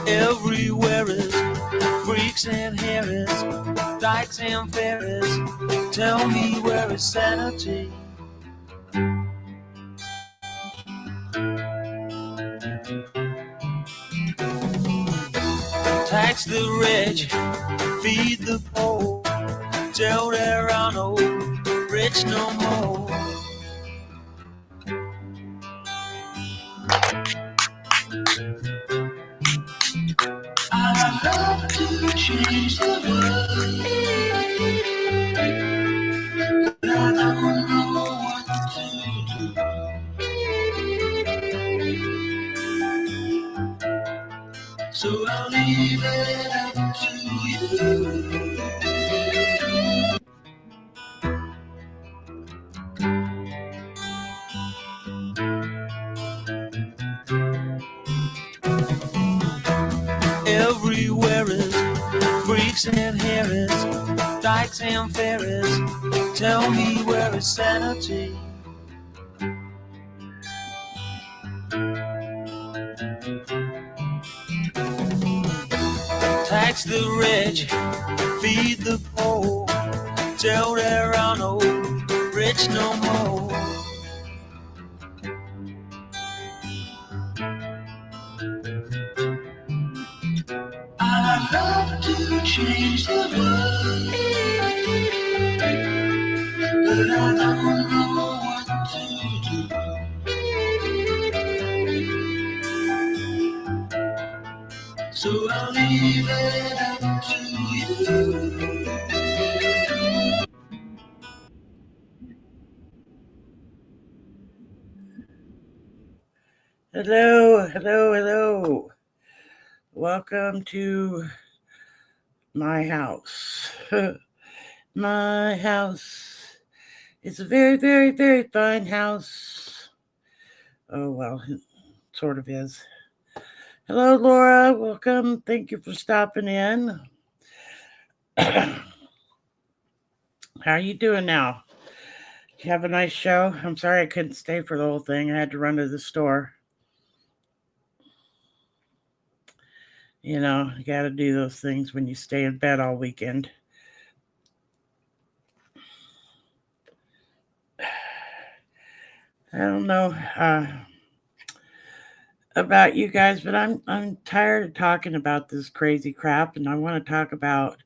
Everywhere is freaks and Harris, dykes and fairies. Tell me where is sanity? Tax the rich, feed the poor, till there are no rich no more. I love to change the world, but I don't know what to do. So I'll leave it up to you. Everywhere is freaks and Harris, dykes and fairies. Tell me where is sanity? Tax the rich, feed the poor, till there are no rich no more. I'd love to change the world, but I don't know what to do. So I'll leave it up to you. Hello, hello, hello. Welcome to my house. My house. It's a very, very, very fine house. Oh, well, it sort of is. Hello, Laura. Welcome. Thank you for stopping in. How are you doing now? Did you have a nice show? I'm sorry I couldn't stay for the whole thing. I had to run to the store. You know, you got to do those things when you stay in bed all weekend. I don't know about you guys, but I'm tired of talking about this crazy crap, and I want to talk about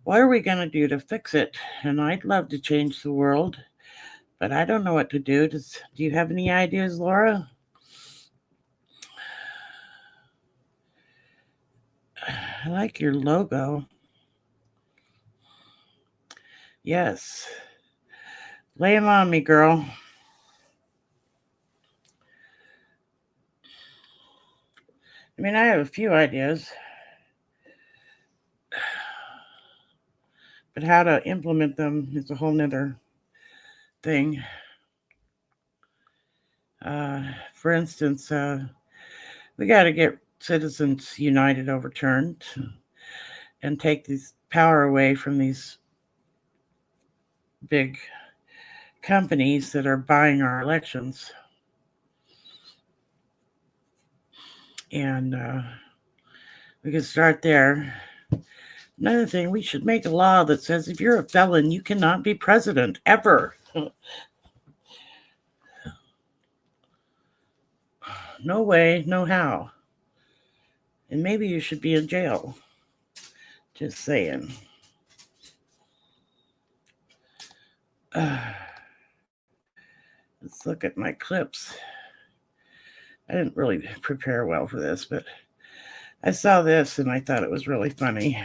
what are we going to do to fix it? And I'd love to change the world, but I don't know what to do. Do you have any ideas, Laura? I like your logo. Yes. Lay them on me, girl. I mean, I have a few ideas, but how to implement them is a whole nother thing. For instance, we got to get Citizens United overturned and take this power away from these big companies that are buying our elections. And we can start there. Another thing, we should make a law that says if you're a felon, you cannot be president ever. No way, no how. And maybe you should be in jail. Just saying. Let's look at my clips. I didn't really prepare well for this, but I saw this and I thought it was really funny.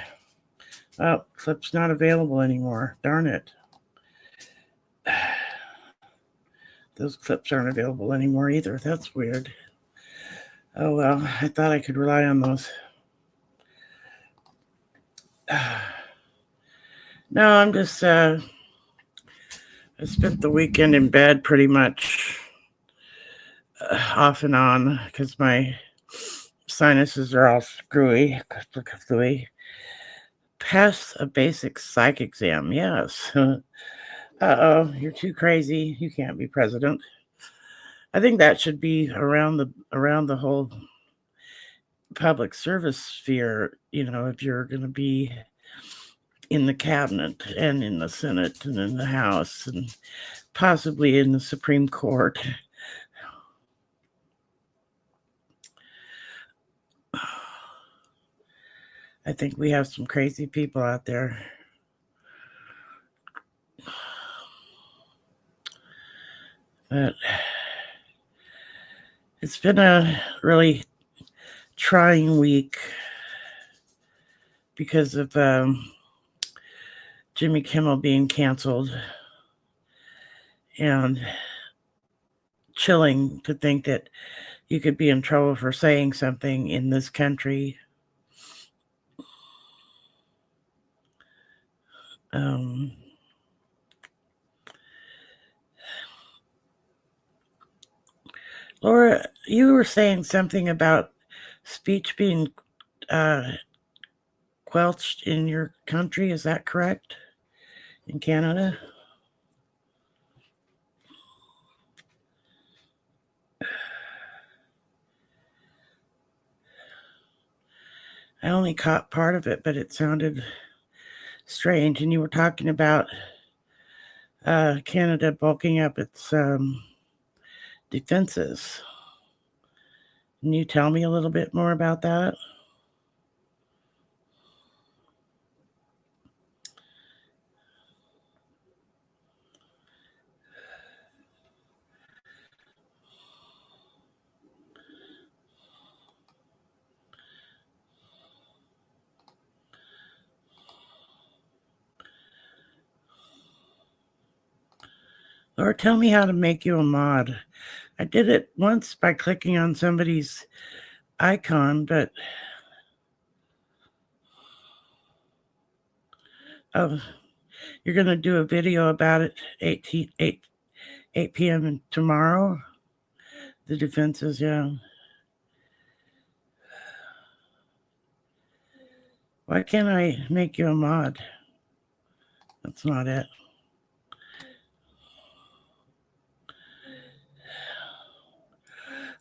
Oh, clip's not available anymore. Darn it. Those clips aren't available anymore either. That's weird. Oh, well, I thought I could rely on those. No, I'm just, I spent the weekend in bed pretty much off and on because my sinuses are all screwy. Pass a basic psych exam, yes. Uh-oh, you're too crazy. You can't be president. I think that should be around the whole public service sphere, if you're going to be in the cabinet and in the Senate and in the House and possibly in the Supreme Court. I think we have some crazy people out there. But it's been a really trying week because of Jimmy Kimmel being canceled, and chilling to think that you could be in trouble for saying something in this country. Laura, you were saying something about speech being quelched in your country. Is that correct? In Canada? I only caught part of it, but it sounded strange. And you were talking about Canada bulking up its defenses. Can you tell me a little bit more about that? Or tell me how to make you a mod. I did it once by clicking on somebody's icon, but you're going to do a video about it 8 p.m. tomorrow? The defenses, yeah. Why can't I make you a mod? That's not it.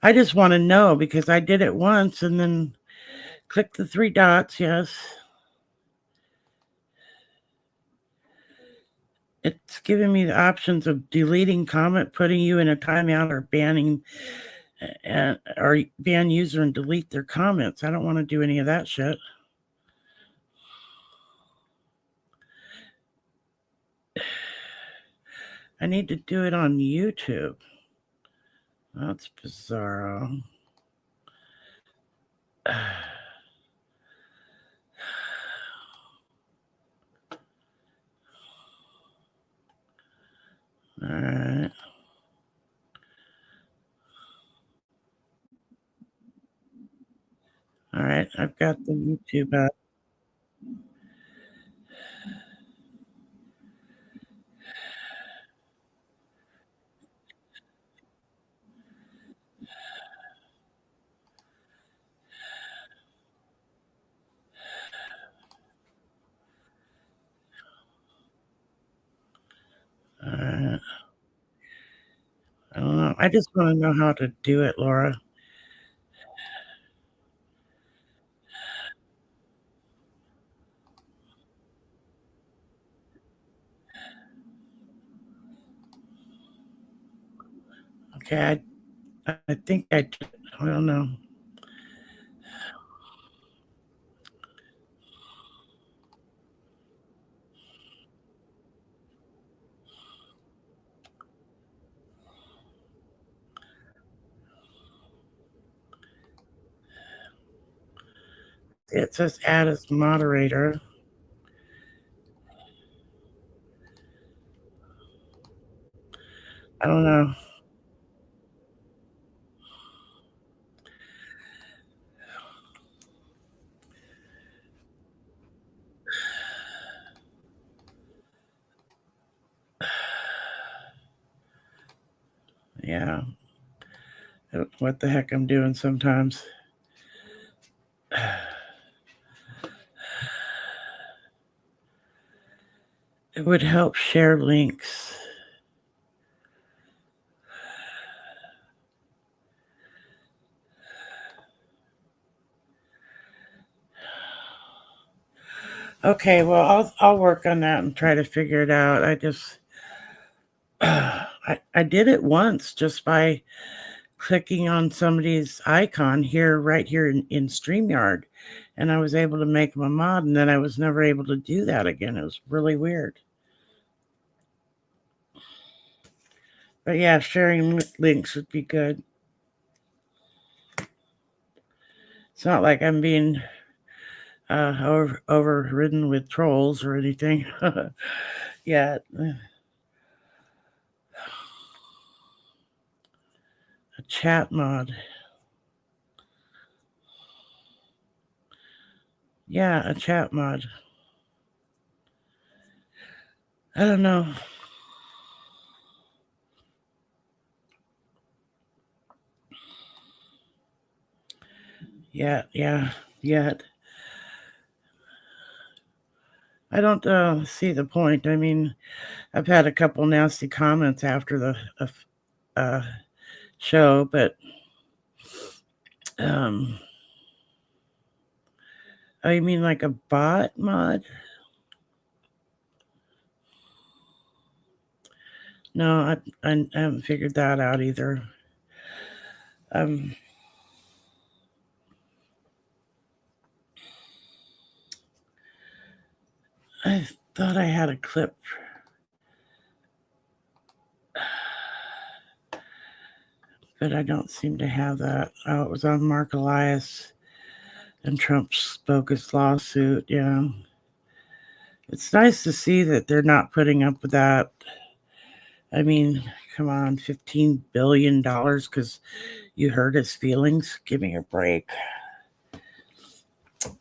I just want to know because I did it once and then click the 3 dots, yes. It's giving me the options of deleting comment, putting you in a timeout, or banning or ban user and delete their comments. I don't want to do any of that shit. I need to do it on YouTube. That's bizarre. All right. All right, I've got the YouTube up. All right. I don't know. I just want to know how to do it, Laura. Okay, I think I don't know. It says add as moderator. I don't know. Yeah. What the heck I'm doing sometimes. It would help share links. Okay, well, I'll work on that and try to figure it out. I just I did it once just by clicking on somebody's icon here, right here in StreamYard, and I was able to make them a mod, and then I was never able to do that again. It was really weird. But yeah, sharing links would be good. It's not like I'm being overridden with trolls or anything. Yeah. A chat mod. Yeah, a chat mod. I don't know. Yeah. Yet. I don't see the point. I mean, I've had a couple nasty comments after the uh, show, but um, oh, you mean like a bot mod? No, I haven't figured that out either. Um, I thought I had a clip, but I don't seem to have that. Oh, it was on Mark Elias and Trump's bogus lawsuit. Yeah. It's nice to see that they're not putting up with that. I mean, come on, $15 billion because you hurt his feelings? Give me a break.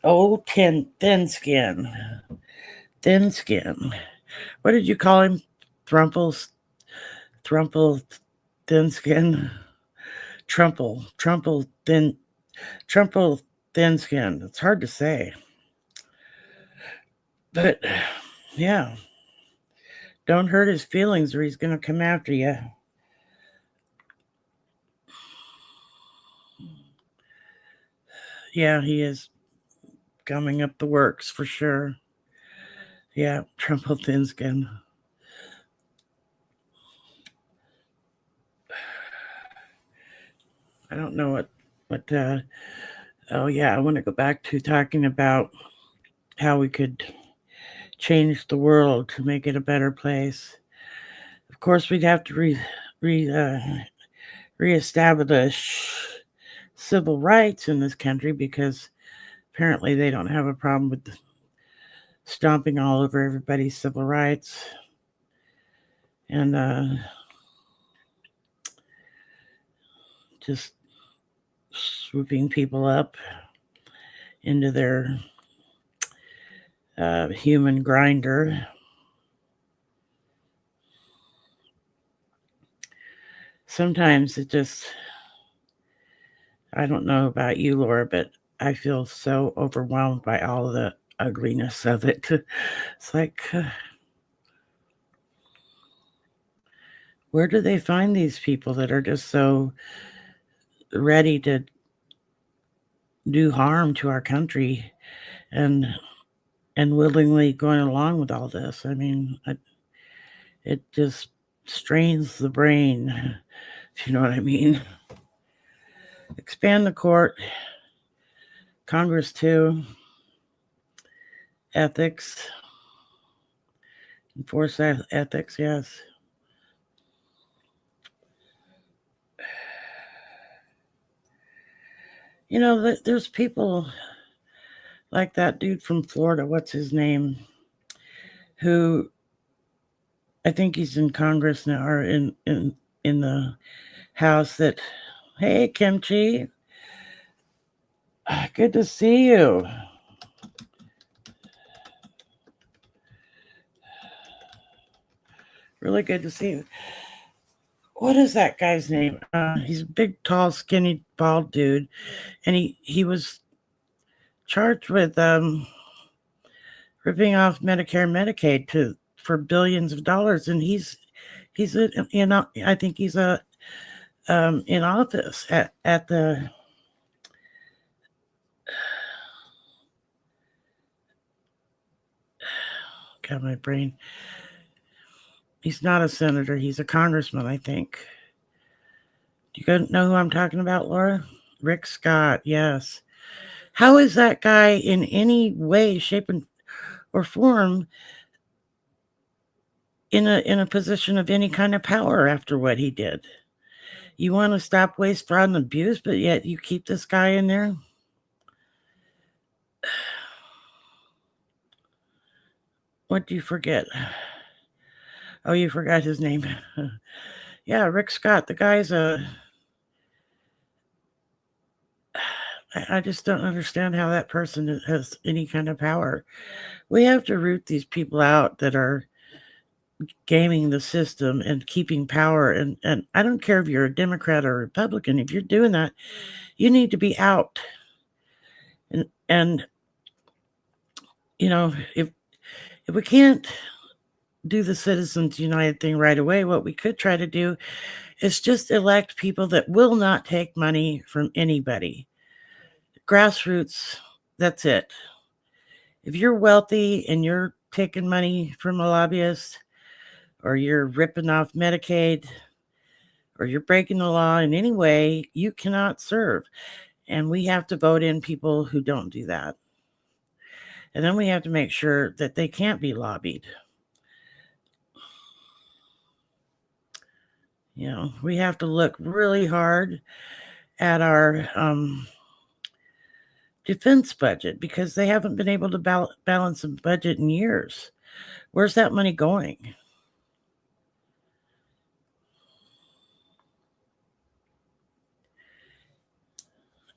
Oh, thin skin. Thin skin. What did you call him? Thrumple thin skin? Trumple thin skin. It's hard to say. But yeah, don't hurt his feelings or he's going to come after you. Yeah, he is gumming up the works for sure. Yeah, Trumple thin skin. I don't know what oh yeah, I want to go back to talking about how we could change the world to make it a better place. Of course, we'd have to reestablish civil rights in this country because apparently they don't have a problem with stomping all over everybody's civil rights and just swooping people up into their human grinder. Sometimes it just, I don't know about you, Laura, but I feel so overwhelmed by all of the ugliness of it. It's like, where do they find these people that are just so ready to do harm to our country and willingly going along with all this? I mean, it just strains the brain, if you know what I mean. Expand the court, Congress too, ethics, enforce ethics, yes. You know, there's people like that dude from Florida, what's his name, who I think he's in Congress now or in the House that, hey, Kimchi, good to see you. Really good to see you. What is that guy's name? He's a big, tall, skinny, bald dude, and he was charged with ripping off Medicare and Medicaid for billions of dollars, and he's I think he's in office at the God, my brain. He's not a senator. He's a congressman, I think. Do you know who I'm talking about, Laura? Rick Scott, yes. How is that guy in any way, shape, or form in a position of any kind of power after what he did? You want to stop waste, fraud, and abuse, but yet you keep this guy in there? What do you forget? Oh, you forgot his name. Yeah, Rick Scott. The guy's I just don't understand how that person has any kind of power. We have to root these people out that are gaming the system and keeping power. And I don't care if you're a Democrat or a Republican. If you're doing that, you need to be out. And you know, if we can't do the Citizens United thing right away, what we could try to do is just elect people that will not take money from anybody. Grassroots, that's it. If you're wealthy and you're taking money from a lobbyist, or you're ripping off Medicaid, or you're breaking the law in any way, you cannot serve. And we have to vote in people who don't do that. And then we have to make sure that they can't be lobbied. We have to look really hard at our defense budget, because they haven't been able to balance a budget in years. Where's that money going?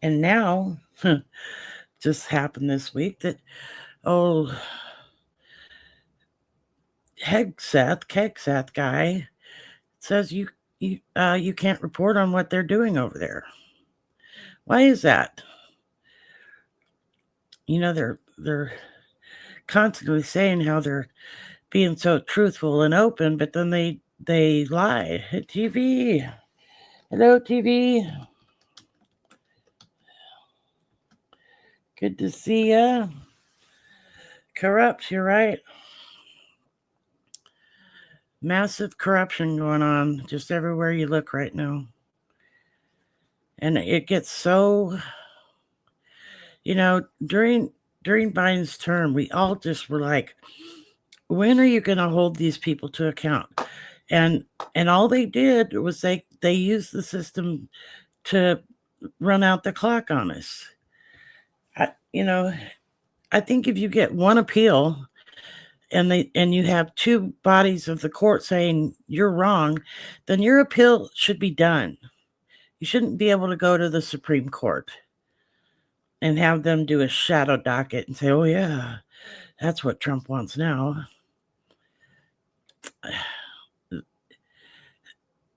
And now, just happened this week that Kegseth guy says you can't report on what they're doing over there. Why is that? They're constantly saying how they're being so truthful and open, but then they lie. TV. Hello, TV. Good to see ya. Corrupt, you're right. Massive corruption going on just everywhere you look right now. And it gets so, during Biden's term, we all just were like, when are you going to hold these people to account? And all they did was they used the system to run out the clock on us. I think if you get one appeal and you have two bodies of the court saying you're wrong, then your appeal should be done. You shouldn't be able to go to the Supreme Court and have them do a shadow docket and say, oh yeah, that's what Trump wants now.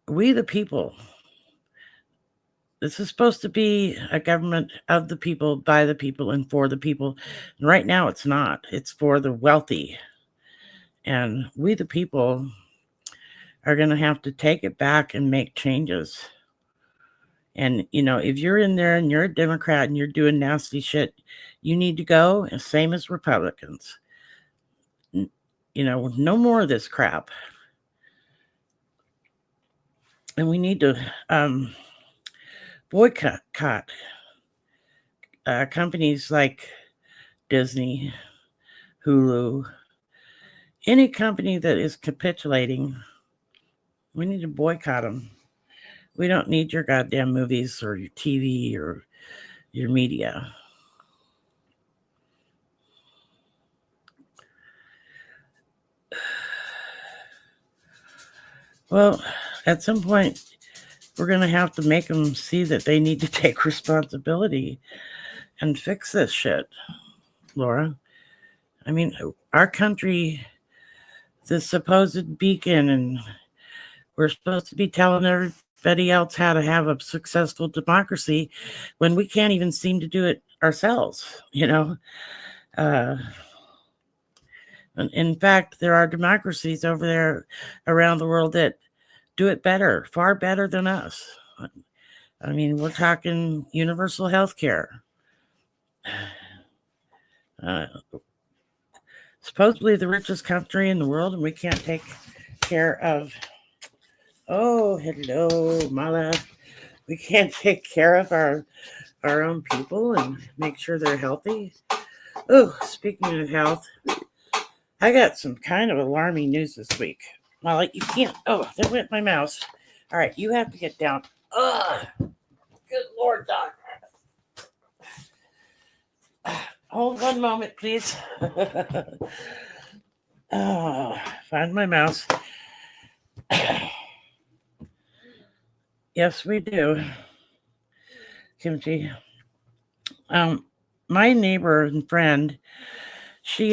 We the people. This is supposed to be a government of the people, by the people, and for the people. And right now it's not. It's for the wealthy. And we the people are going to have to take it back and make changes. And, if you're in there and you're a Democrat and you're doing nasty shit, you need to go, same as Republicans. No more of this crap. And we need to boycott companies like Disney, Hulu, any company that is capitulating. We need to boycott them. We don't need your goddamn movies or your TV or your media. Well, at some point, we're going to have to make them see that they need to take responsibility and fix this shit, Laura. I mean, our country, the supposed beacon, and we're supposed to be telling everybody else how to have a successful democracy when we can't even seem to do it ourselves, In fact, there are democracies over there around the world that do it better, far better than us. I mean, we're talking universal health care. supposedly the richest country in the world, and we can't take care of. Oh, hello, Mala. We can't take care of our own people and make sure they're healthy. Oh, speaking of health, I got some kind of alarming news this week. Mala, you can't. Oh, there went my mouse. All right, you have to get down. Ugh, good Lord, Doc. Hold one moment, please. Oh, find my mouse. Yes, we do. Kimchi. My neighbor and friend, she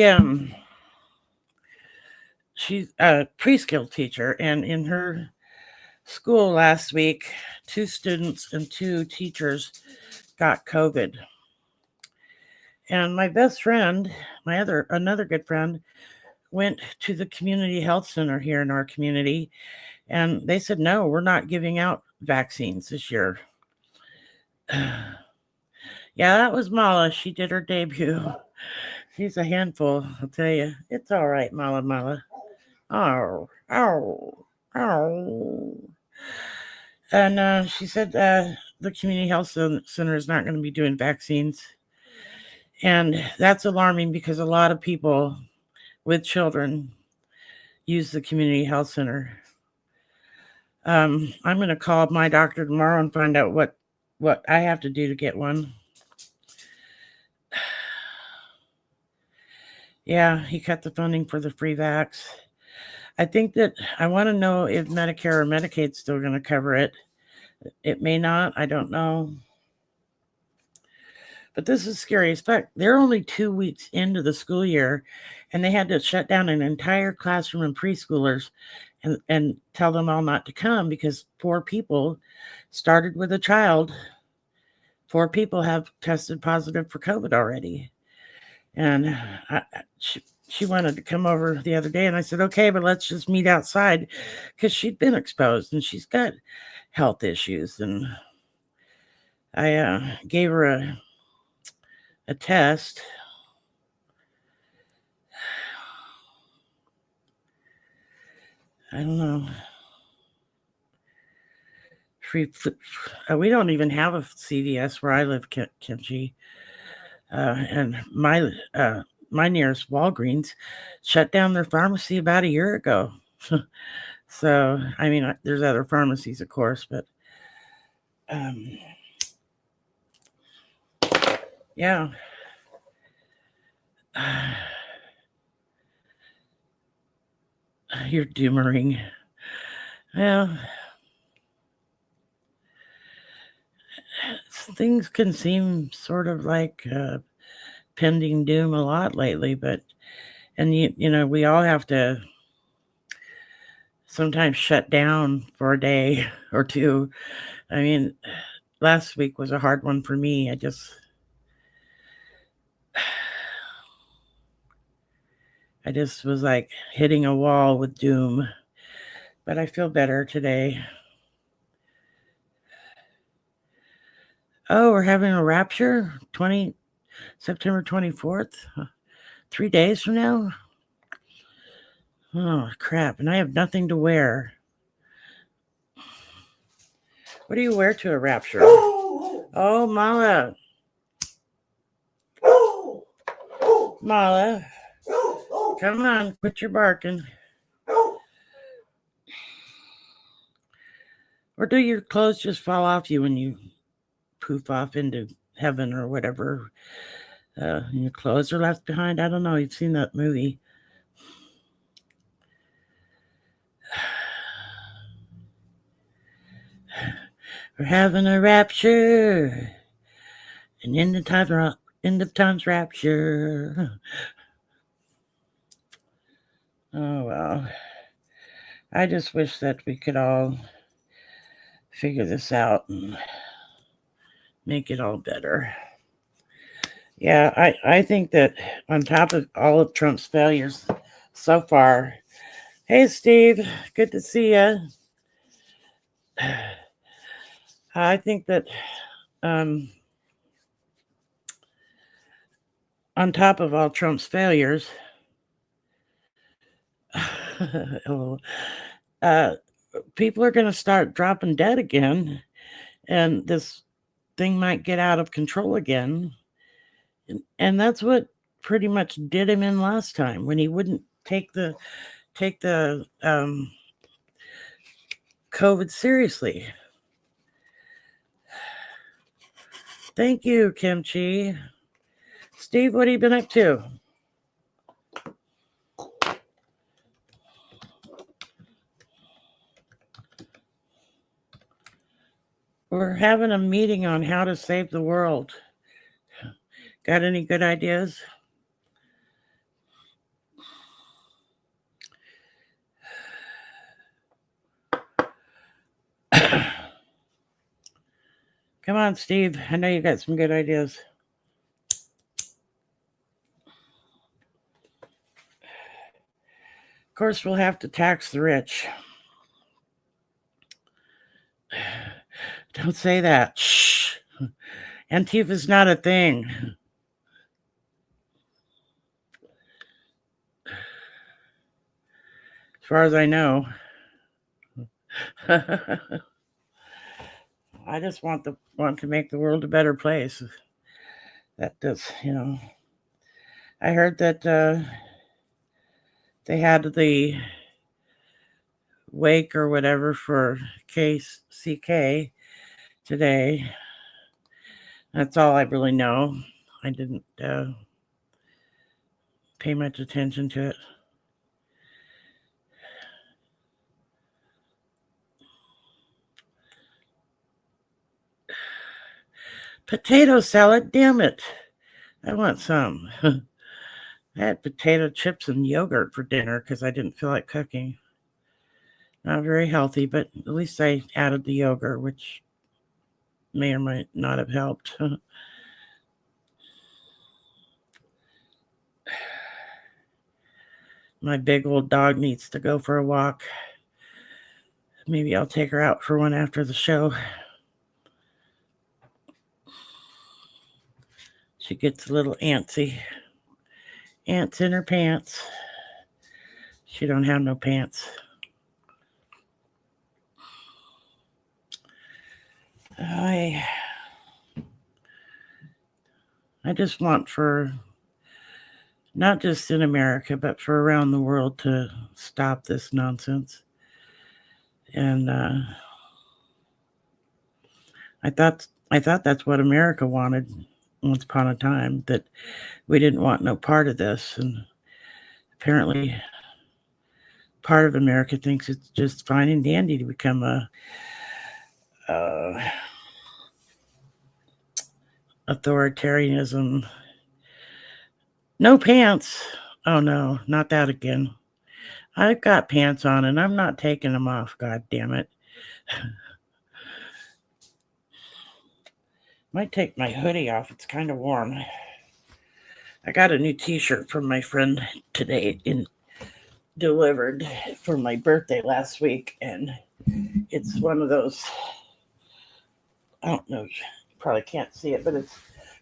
she's a preschool teacher, and in her school last week, 2 students and 2 teachers got COVID. And my best friend, another good friend, went to the community health center here in our community, and they said, no, we're not giving out vaccines this year. Yeah, that was Mala. She did her debut. She's a handful, I'll tell you. It's all right, Mala. Oh, oh, oh. And she said the community health center is not going to be doing vaccines. And that's alarming because a lot of people with children use the community health center. I'm going to call my doctor tomorrow and find out what I have to do to get one. Yeah, he cut the funding for the free vax. I think that I want to know if Medicare or Medicaid's still going to cover it. It may not. I don't know. But this is scary. In fact, they're only 2 weeks into the school year, and they had to shut down an entire classroom and preschoolers and tell them all not to come because 4 people started with a child. 4 people have tested positive for COVID already. And she wanted to come over the other day, and I said, okay, but let's just meet outside because she'd been exposed and she's got health issues. And I gave her a test. I don't know. We don't even have a CVS where I live, Kimchi. And my nearest Walgreens shut down their pharmacy about a year ago. So, I mean, there's other pharmacies, of course, but yeah. You're doomering. Well, things can seem sort of like pending doom a lot lately, and you know, we all have to sometimes shut down for a day or two. I mean, last week was a hard one for me. I just was like hitting a wall with doom, but I feel better today. Oh, we're having a rapture, September 24th, 3 days from now. Oh, crap. And I have nothing to wear. What do you wear to a rapture? Oh, Mala. Mala. Come on, quit your barking. Or do your clothes just fall off you when you poof off into heaven or whatever? And your clothes are left behind? I don't know. You've seen that movie. We're having a rapture. An end of times rapture. Oh, well. I just wish that we could all figure this out and make it all better. Yeah, I think that on top of all of Trump's failures so far, hey, Steve, good to see you. I think that on top of all Trump's failures, People are going to start dropping dead again, and this thing might get out of control again. And that's what pretty much did him in last time, when he wouldn't take the COVID seriously. Thank you, Kimchi. Steve, what have you been up to? We're having a meeting on how to save the world. Got any good ideas? Come on, Steve. I know you got some good ideas. Of course, we'll have to tax the rich. Don't say that. Shh. Antifa's not a thing. As far as I know. I just want to make the world a better place. That does, I heard that they had the wake or whatever for KCK today. That's all I really know. I didn't pay much attention to it. Potato salad, damn it. I want some. I had potato chips and yogurt for dinner because I didn't feel like cooking. Not very healthy, but at least I added the yogurt, which may or might not have helped. My big old dog needs to go for a walk. Maybe I'll take her out for one after the show. She gets a little antsy. Ants in her pants. She don't have no pants. I just want for, not just in America, but for around the world, to stop this nonsense. And I thought that's what America wanted once upon a time, that we didn't want no part of this. And apparently part of America thinks it's just fine and dandy to become a authoritarianism. No pants. Oh no, not that again. I've got pants on and I'm not taking them off, god damn it. Might take my hoodie off, it's kind of warm. I got a new t-shirt from my friend today, delivered for my birthday last week, and it's one of those, I don't know, you probably can't see it, but it's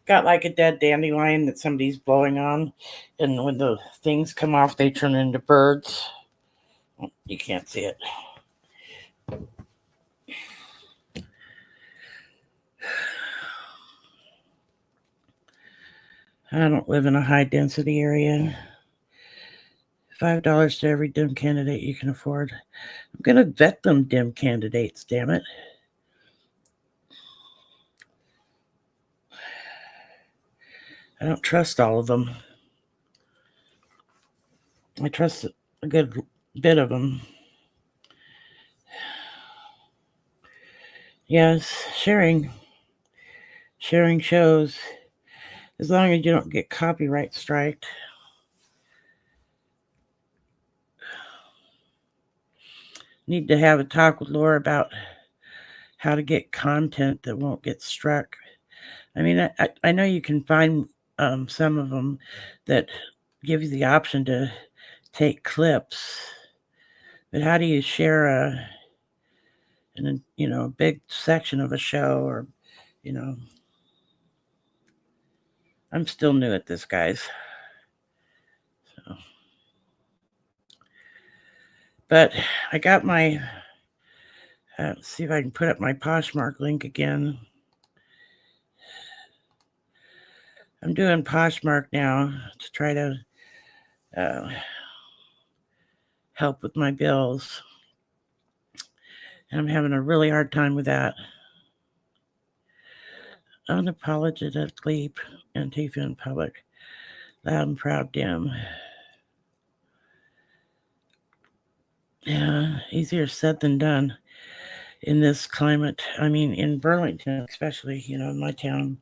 got like a dead dandelion that somebody's blowing on, and when the things come off they turn into birds. You can't see it. I don't live in a high density area. $5 to every Dem candidate you can afford. I'm gonna vet them Dem candidates, damn it. I don't trust all of them. I trust a good bit of them. Yes, sharing shows, as long as you don't get copyright striked. Need to have a talk with Laura about how to get content that won't get struck. I mean, I know you can find some of them that give you the option to take clips, but how do you share a big section of a show? Or I'm still new at this, guys. So But I got my, see if I can put up my Poshmark link again. I'm doing Poshmark now to try to help with my bills. And I'm having a really hard time with that. Unapologetically Antifa in public. Loud and proud dim. Yeah, easier said than done in this climate. I mean, in Burlington, especially, in my town.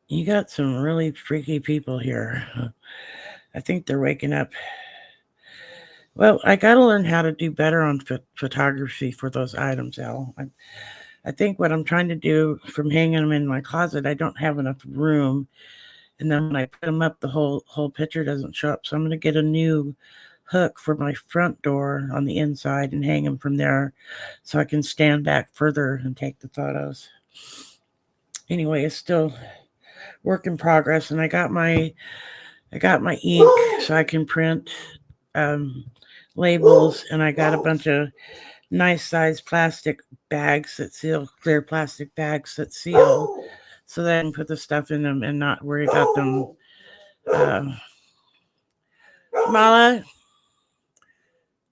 You got some really freaky people here. I think they're waking up. Well, I got to learn how to do better on photography for those items, Al. I think what I'm trying to do from hanging them in my closet, I don't have enough room. And then when I put them up, the whole picture doesn't show up. So I'm going to get a new hook for my front door on the inside and hang them from there so I can stand back further and take the photos. Anyway, it's still work in progress, and I got my ink so I can print labels, and I got a bunch of nice size plastic bags that seal, clear plastic bags that seal, so that I can put the stuff in them and not worry about them. Mala,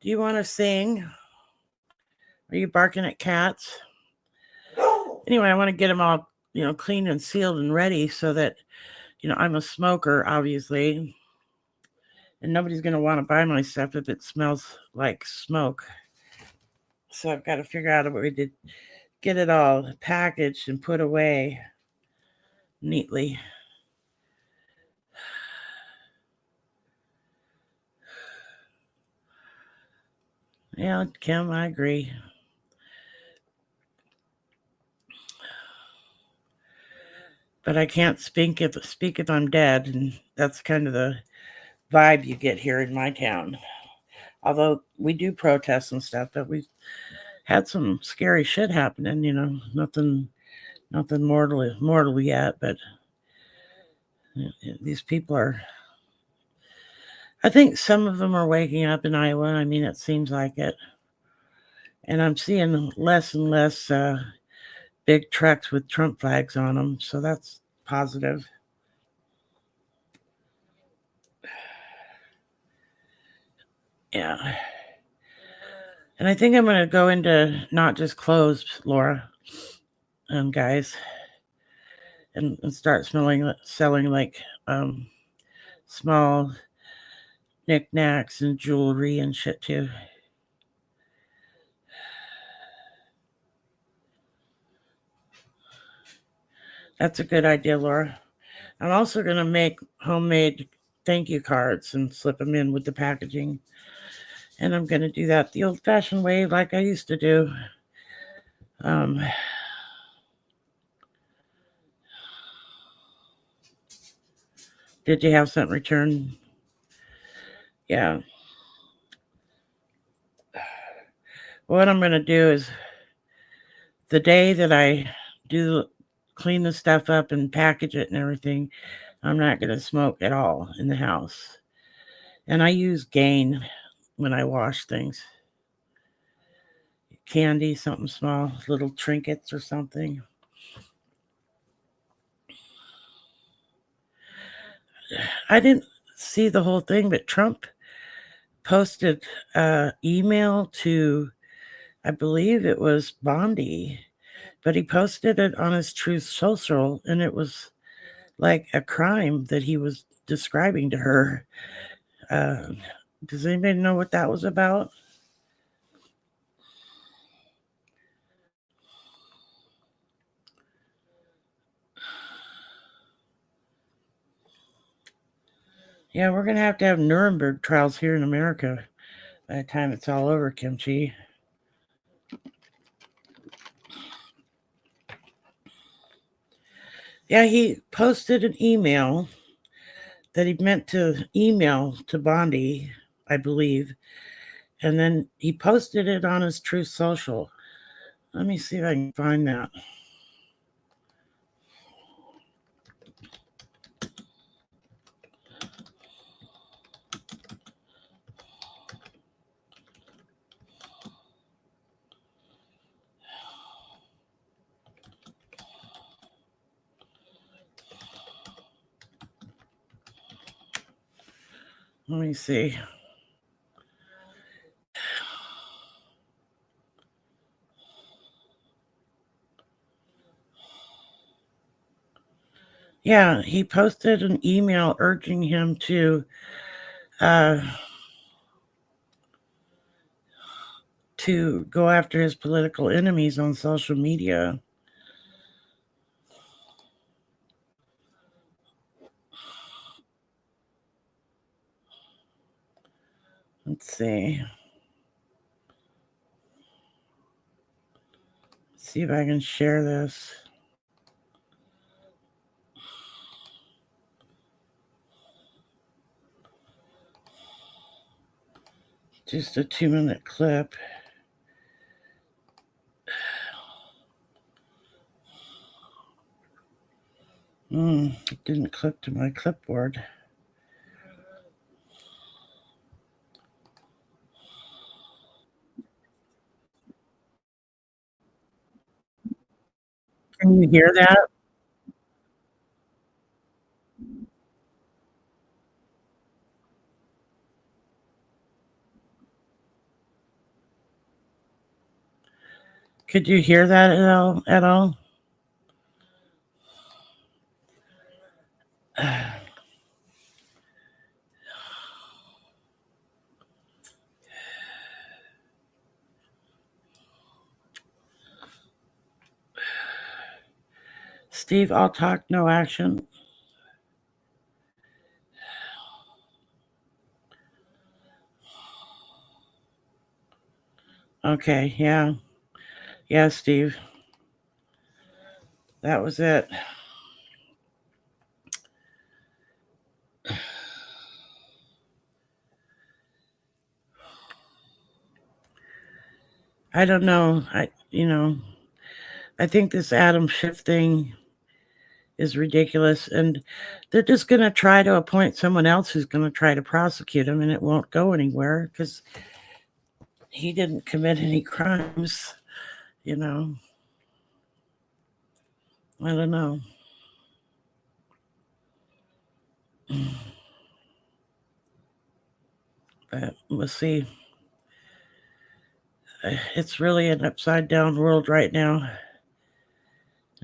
do you want to sing? Are you barking at cats? Anyway, I want to get them all, clean and sealed and ready so that, I'm a smoker, obviously, and nobody's going to want to buy my stuff if it smells like smoke. So I've got to figure out a way to get it all packaged and put away neatly. Yeah, Kim, I agree. But I can't speak if I'm dead, and that's kind of the vibe you get here in my town. Although we do protests and stuff, but we've had some scary shit happening. Nothing mortal yet, but these people are. I think some of them are waking up in Iowa. I mean, it seems like it. And I'm seeing less and less big trucks with Trump flags on them, so that's positive. Yeah. And I think I'm going to go into not just clothes, Laura, guys, and start selling like small knickknacks and jewelry and shit too. That's a good idea, Laura. I'm also going to make homemade thank you cards and slip them in with the packaging. And I'm going to do that the old-fashioned way like I used to do. Did you have something returned? Yeah. What I'm going to do is the day that I clean the stuff up and package it and everything, I'm not going to smoke at all in the house. And I use Gain when I wash things. Candy, something small, little trinkets or something. I didn't see the whole thing, but Trump posted email to, I believe it was Bondi, but he posted it on his Truth Social, and it was like a crime that he was describing to her. Does anybody know what that was about? Yeah, we're going to have Nuremberg trials here in America by the time it's all over, Kimchi. Yeah, he posted an email that he meant to email to Bondi, I believe, and then he posted it on his Truth Social. Let me see if I can find that. Let me see. Yeah, he posted an email urging him to go after his political enemies on social media. Let's see. Let's see if I can share this. Just a 2-minute clip. It didn't clip to my clipboard. Can you hear that? Could you hear that at all? Steve, I'll talk, no action. Okay, yeah. Yeah, Steve. That was it. I don't know. I think this Adam Schiff thing is ridiculous, and they're just going to try to appoint someone else who's going to try to prosecute him, and it won't go anywhere because he didn't commit any crimes. I don't know. But we'll see. It's really an upside down world right now.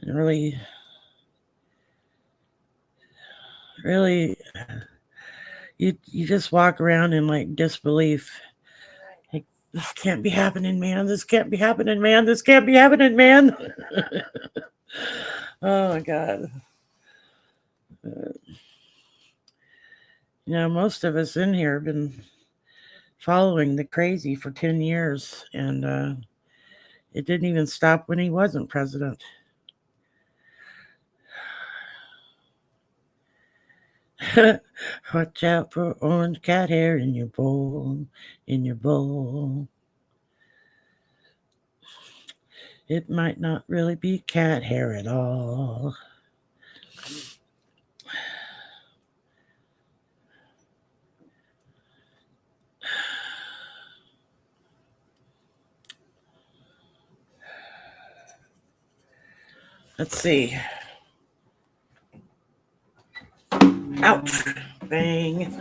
And really, you just walk around in like disbelief. Like, this can't be happening, man. This can't be happening, man. This can't be happening, man. Oh my God. Most of us in here have been following the crazy for 10 years, and it didn't even stop when he wasn't president. Watch out for orange cat hair in your bowl, in your bowl. It might not really be cat hair at all. Let's see. Ouch. Bang.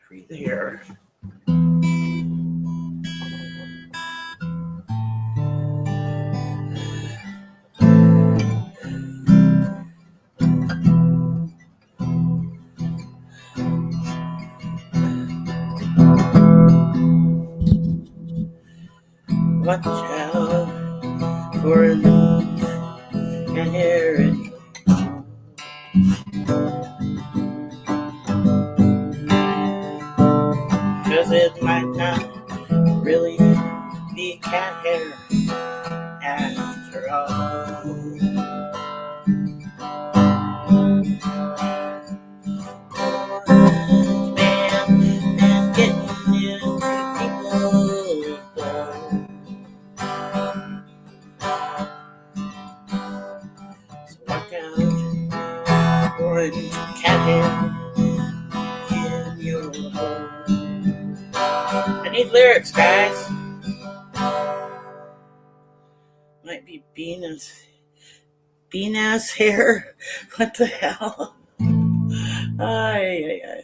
Breathe here. Watch out for a loose cat hair in your bowl. 'Cause it might not really be cat hair after all. Man getting into people's bowl. So watch out for a cat hair in your bowl. I need lyrics, guys. might be bean ass hair. What the hell? Ay, ay, ay.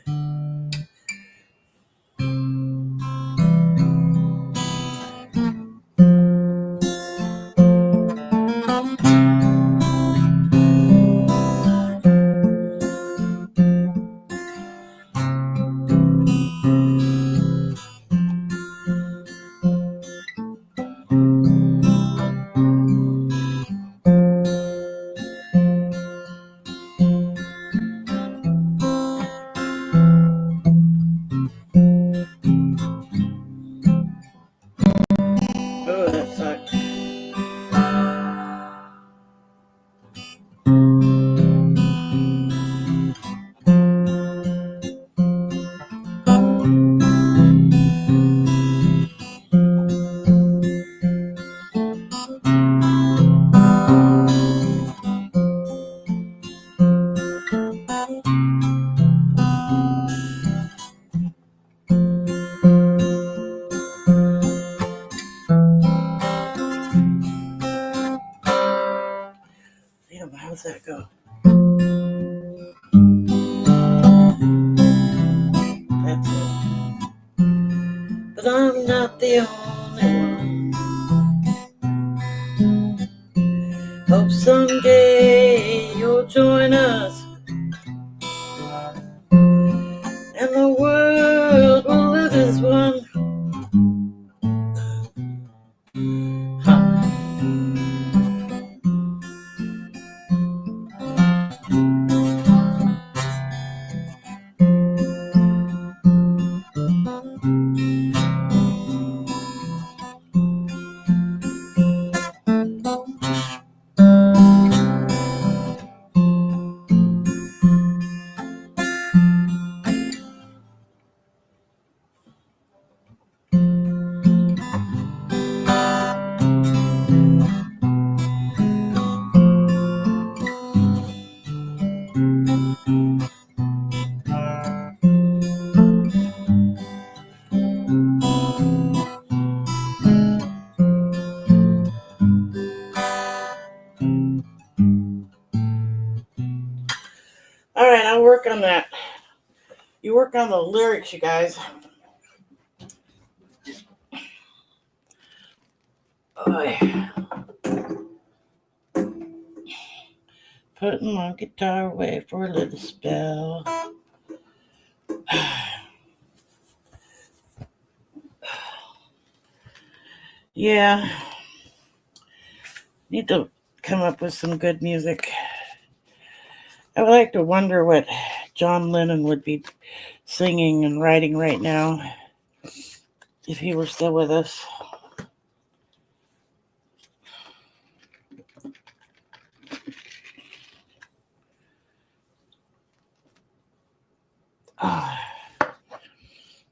Oh, that sucked. Damn, how's that go? That's it. But I'm not the only one. Hope someday you'll join us, and the world will live as one. Huh. All right, I'll work on that. You work on the lyrics, you guys. Oh, yeah. Putting my guitar away for a little spell. Yeah. Need to come up with some good music. I would like to wonder what John Lennon would be singing and writing right now if he were still with us.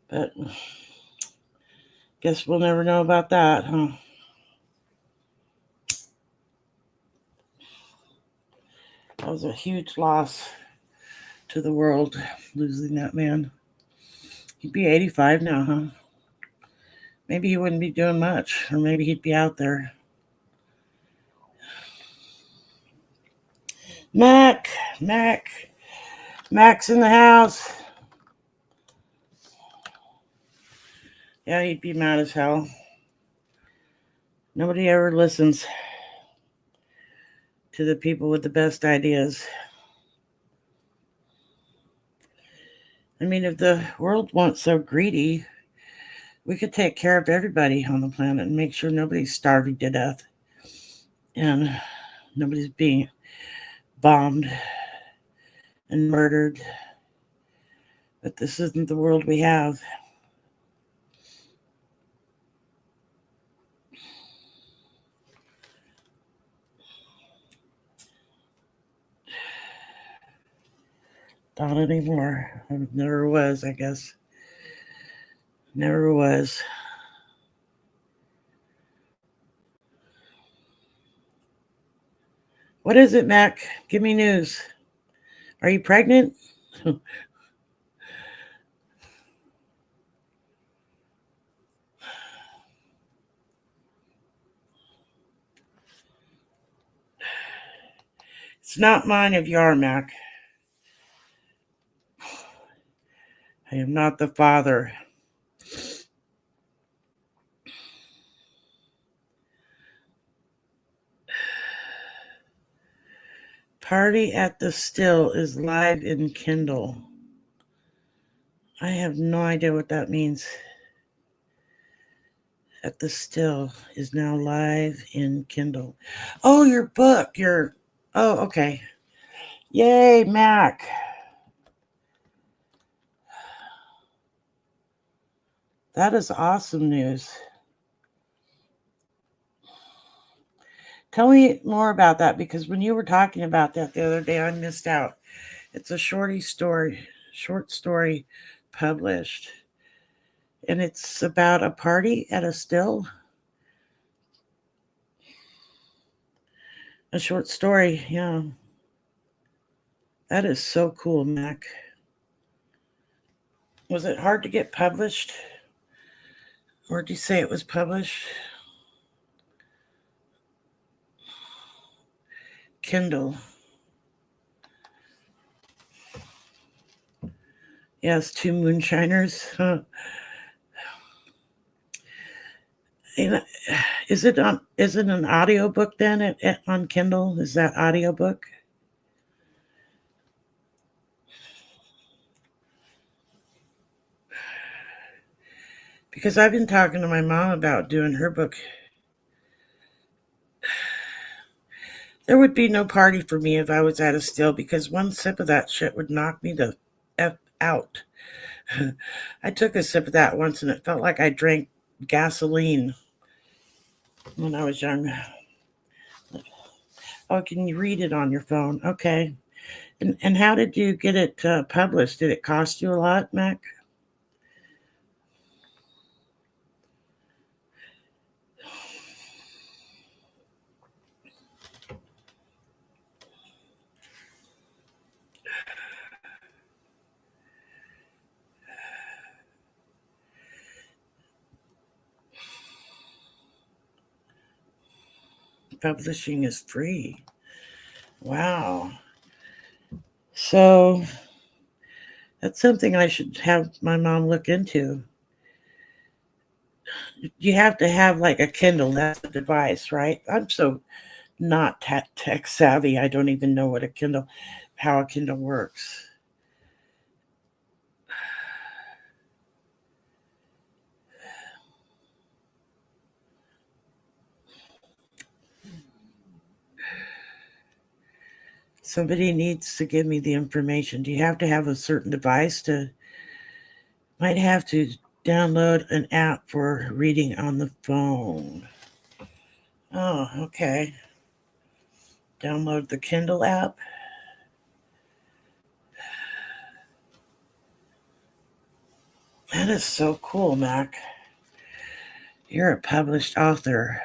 But guess we'll never know about that, huh? That was a huge loss to the world, losing that man. He'd be 85 now, huh? Maybe he wouldn't be doing much, or maybe he'd be out there. Mac's in the house. Yeah, he'd be mad as hell. Nobody ever listens to the people with the best ideas. I mean, if the world weren't so greedy, we could take care of everybody on the planet and make sure nobody's starving to death and nobody's being bombed and murdered. But this isn't the world we have. Not anymore. It never was, I guess. Never was. What is it, Mac? Give me news. Are you pregnant? It's not mine if you are, Mac. I am not the father. Party at the Still is live in Kindle. I have no idea what that means. At the Still is now live in Kindle. Oh, your book. Oh, okay. Yay, Mac. That is awesome news. Tell me more about that, because when you were talking about that the other day, I missed out. It's a short story published, and it's about a party at a still. A short story, yeah. That is so cool, Mac. Was it hard to get published? Or did you say it was published? Kindle. Yes, two moonshiners. Is it an audiobook then on Kindle? Is that audiobook? Because I've been talking to my mom about doing her book. There would be no party for me if I was at a still, because one sip of that shit would knock me the F out. I took a sip of that once and it felt like I drank gasoline when I was young. Oh, can you read it on your phone? Okay. And how did you get it published? Did it cost you a lot, Mac? Publishing is free. Wow. So that's something I should have my mom look into. You have to have like a Kindle. That's the device, right? I'm so not tech savvy. I don't even know how a Kindle works. Somebody needs to give me the information. Do you have to have a certain device to? Might have to download an app for reading on the phone. Oh, okay. Download the Kindle app. That is so cool, Mac. You're a published author.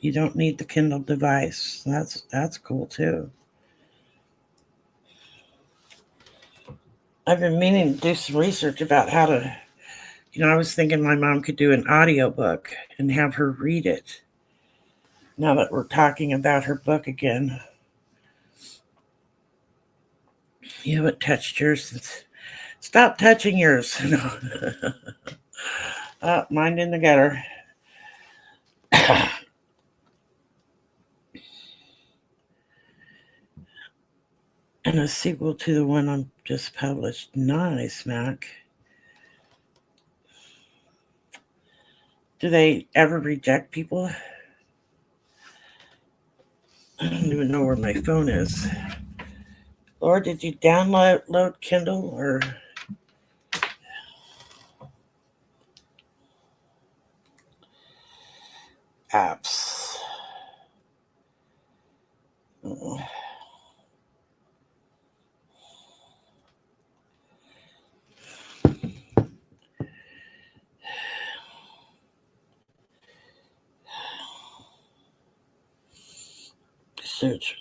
You don't need the Kindle device. That's cool too. I've been meaning to do some research about how to, I was thinking my mom could do an audiobook and have her read it. Now that we're talking about her book again. You haven't touched yours since. Stop touching yours. Mine in the gutter. And a sequel to the one I just published. Nice, Mac. Do they ever reject people? I don't even know where my phone is. Or did you download Kindle or apps? Search.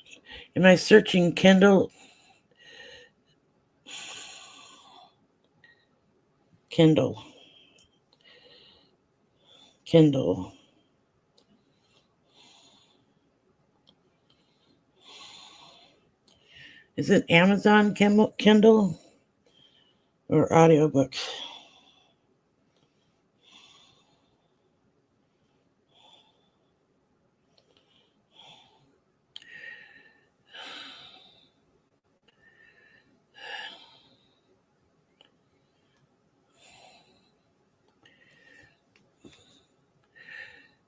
Am I searching Kindle? Kindle. Kindle. Is it Amazon Kindle or audiobooks?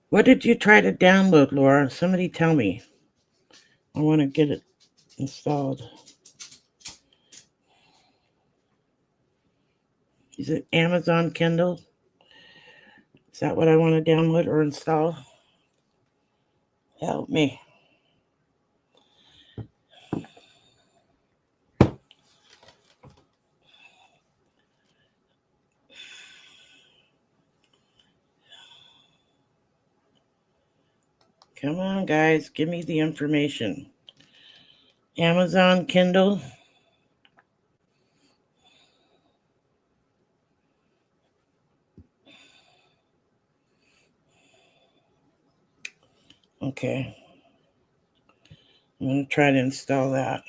What did you try to download, Laura? Somebody tell me. I want to get it installed. Is it Amazon Kindle? Is that what I want to download or install? Help me. Come on, guys. Give me the information. Amazon Kindle. Okay. I'm going to try to install that.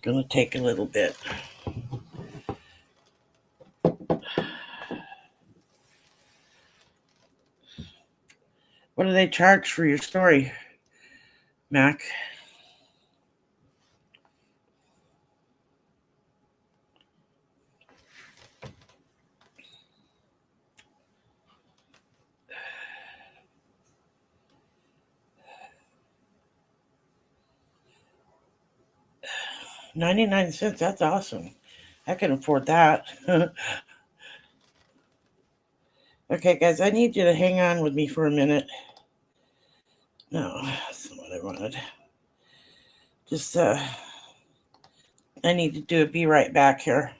Going to take a little bit. What do they charge for your story, Mac? $0.99. That's awesome. I can afford that. Okay, guys, I need you to hang on with me for a minute. No, that's not what I wanted. Just, I need to do a be right back here.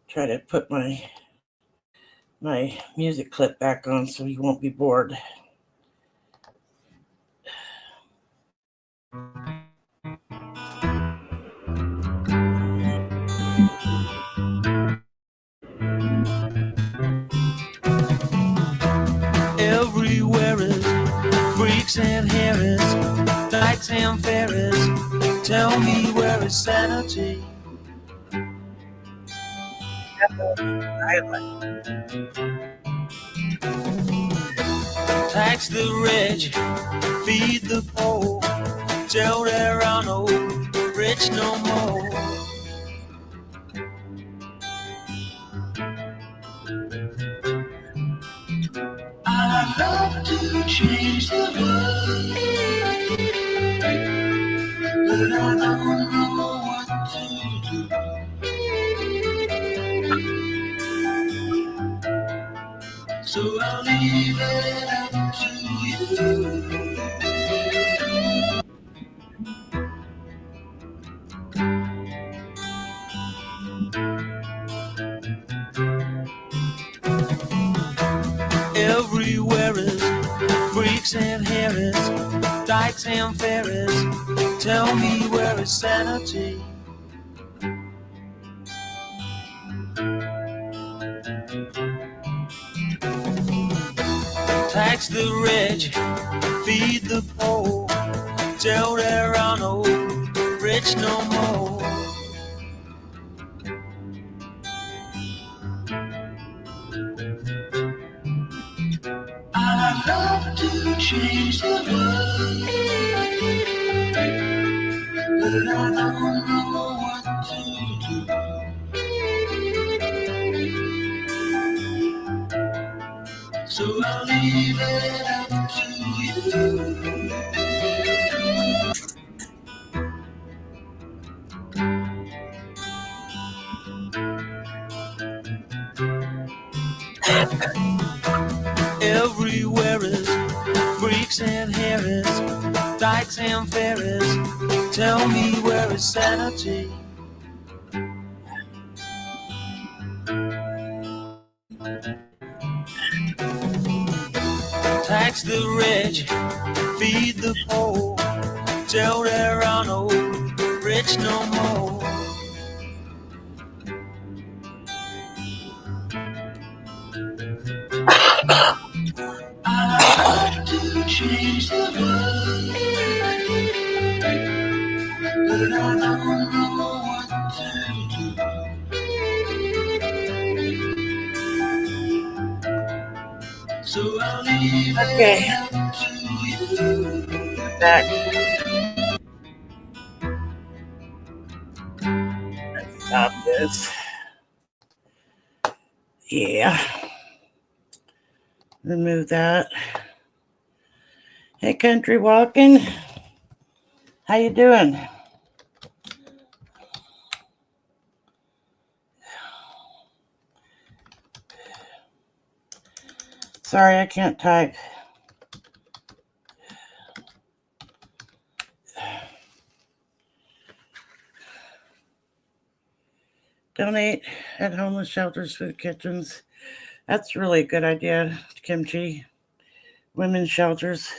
Try to put my music clip back on so you won't be bored. Everywhere is freaks and Harris, dykes and fairies. Tell me where is sanity? Tax the rich, feed the poor, till there are no rich no more. I'd love to change the world, but I don't know what to do. So I'll leave it up to you. Everywhere is freaks and Harris, dykes and fairies. Tell me where is sanity? Tax the rich, feed the poor, till there are no rich no more. I'd love to change the world, but I don't know what to do. So I'll leave it up to you. Everywhere is freaks and Harris, dykes and fairies. Tell me where is sanity? tax the rich, feed the poor, till there are no rich no more. I want to change the world, but I don't know what to do. So I'll leave it up to you. Back. Let's stop this. Yeah. Remove that. Hey, Country Walking. How you doing? Sorry, I can't type. Donate at homeless shelters, food kitchens. That's really a good idea, Kimchi. Women's shelters.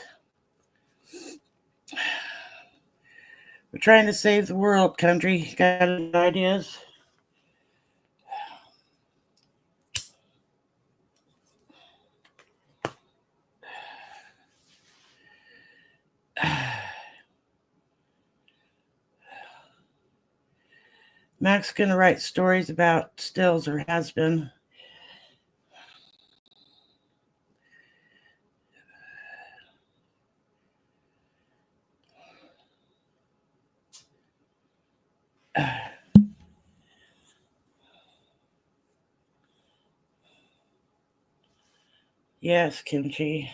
We're trying to save the world, country. Got any ideas? Mac's going to write stories about stills, or has been. Yes, Kimchi.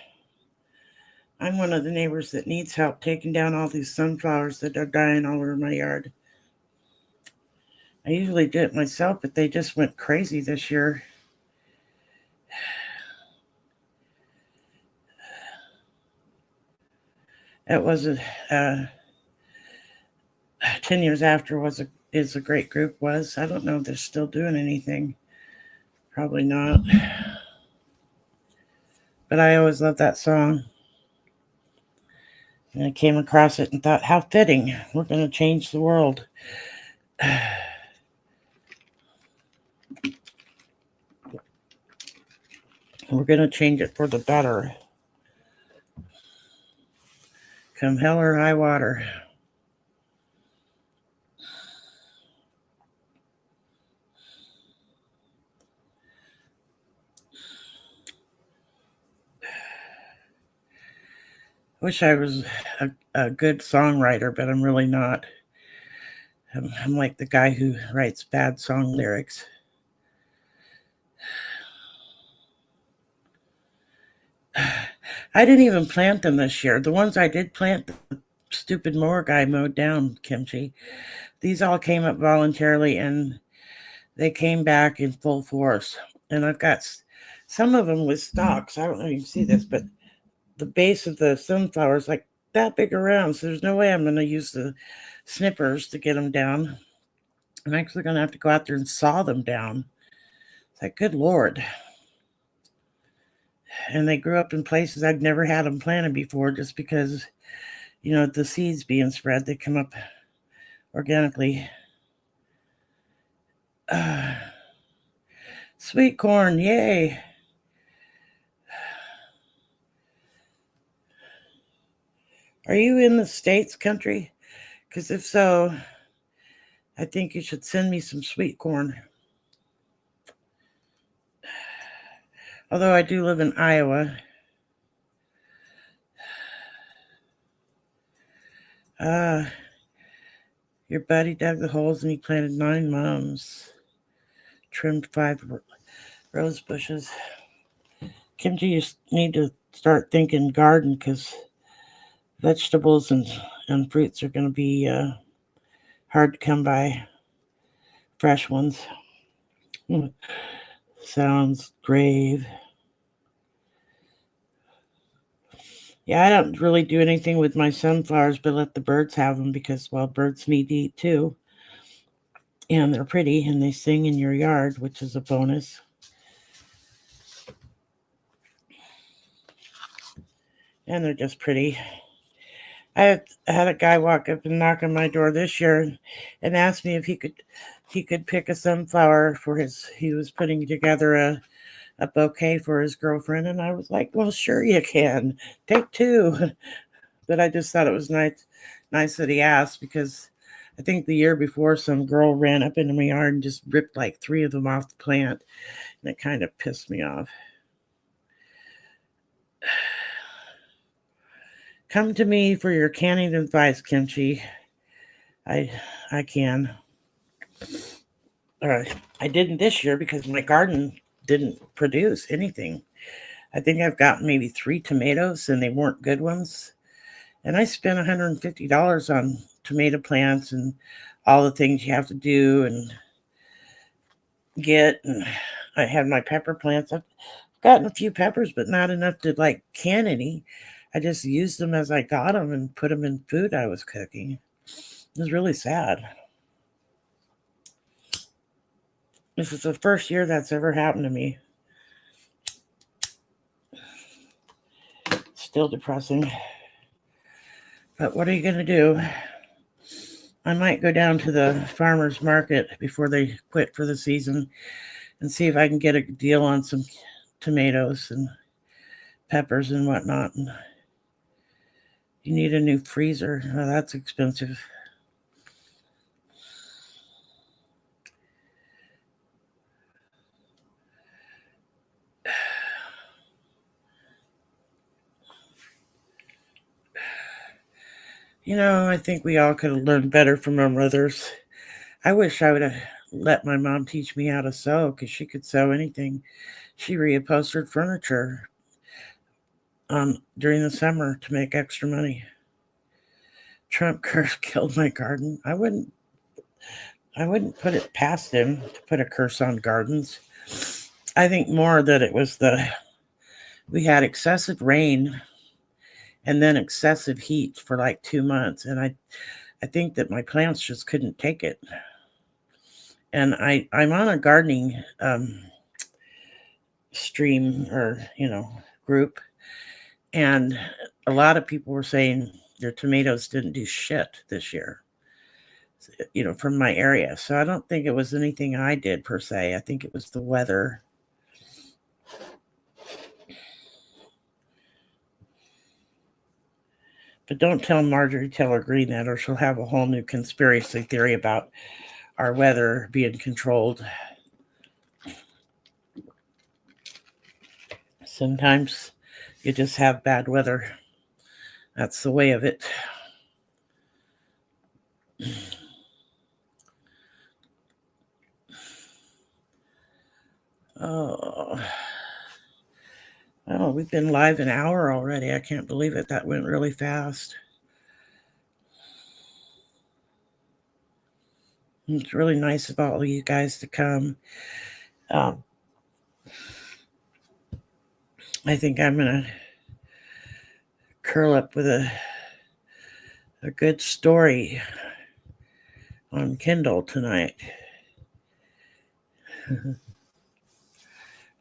I'm one of the neighbors that needs help taking down all these sunflowers that are dying all over my yard. I usually do it myself, but they just went crazy this year. It was 10 years after is a great group was. I don't know if they're still doing anything. Probably not. But I always loved that song. And I came across it and thought, how fitting. We're going to change the world. We're going to change it for the better. Come hell or high water. Wish I was a good songwriter, but I'm really not. I'm like the guy who writes bad song lyrics. I didn't even plant them this year. The ones I did plant, the stupid mower guy mowed down, Kimchi. These all came up voluntarily, and they came back in full force. And I've got some of them with stalks. I don't know if you can see this, but the base of the sunflower is like that big around. So there's no way I'm going to use the snippers to get them down. I'm actually going to have to go out there and saw them down. It's like, good Lord. And they grew up in places I'd never had them planted before, just because, the seeds being spread, they come up organically. Sweet corn, yay. Are you in the States, country? Because if so, I think you should send me some sweet corn. Although I do live in Iowa. Your buddy dug the holes and he planted 9 mums. Trimmed 5 rose bushes. Kimchi, you need to start thinking garden, because vegetables and fruits are going to be hard to come by. Fresh ones. Sounds grave. Yeah, I don't really do anything with my sunflowers but let the birds have them, because, well, birds need to eat too. And they're pretty and they sing in your yard, which is a bonus. and they're just pretty. I had a guy walk up and knock on my door this year and ask me if he could pick a sunflower for he was putting together a bouquet for his girlfriend, and I was like, well, sure you can. Take two. But I just thought it was nice that he asked, because I think the year before some girl ran up into my yard and just ripped like 3 of them off the plant, and it kind of pissed me off. Come to me for your canning advice, Kimchi. I can. All right. I didn't this year because my garden didn't produce anything. I think I've gotten maybe 3 tomatoes, and they weren't good ones. And I spent $150 on tomato plants and all the things you have to do and get. And I had my pepper plants. I've gotten a few peppers, but not enough to like can any. I just used them as I got them and put them in food I was cooking. It was really sad. This is the first year that's ever happened to me. Still depressing. But what are you going to do? I might go down to the farmer's market before they quit for the season and see if I can get a deal on some tomatoes and peppers and whatnot. And you need a new freezer. Oh, that's expensive. I think we all could have learned better from our mothers. I wish I would have let my mom teach me how to sew, because she could sew anything. She reupholstered furniture during the summer to make extra money. Trump curse killed my garden. I wouldn't put it past him to put a curse on gardens. I think more that it was we had excessive rain and then excessive heat for like 2 months. And I think that my plants just couldn't take it. And I'm on a gardening stream or, group. And a lot of people were saying their tomatoes didn't do shit this year, from my area. So I don't think it was anything I did per se. I think it was the weather. But don't tell Marjorie Taylor Greene that, or she'll have a whole new conspiracy theory about our weather being controlled. Sometimes you just have bad weather. That's the way of it. Oh, we've been live an hour already. I can't believe it. That went really fast. It's really nice of all of you guys to come. I think I'm going to curl up with a good story on Kindle tonight. I'm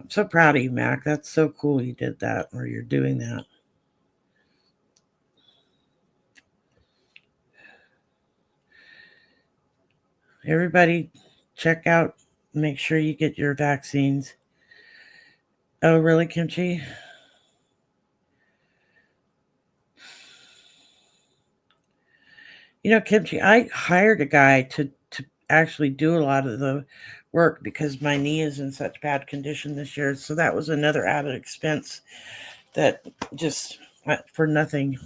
so proud of you, Mac. That's so cool you did that, or you're doing that. Everybody, check out, make sure you get your vaccines. Oh, really, Kimchi? Kimchi, I hired a guy to actually do a lot of the work because my knee is in such bad condition this year. So that was another added expense that just for nothing.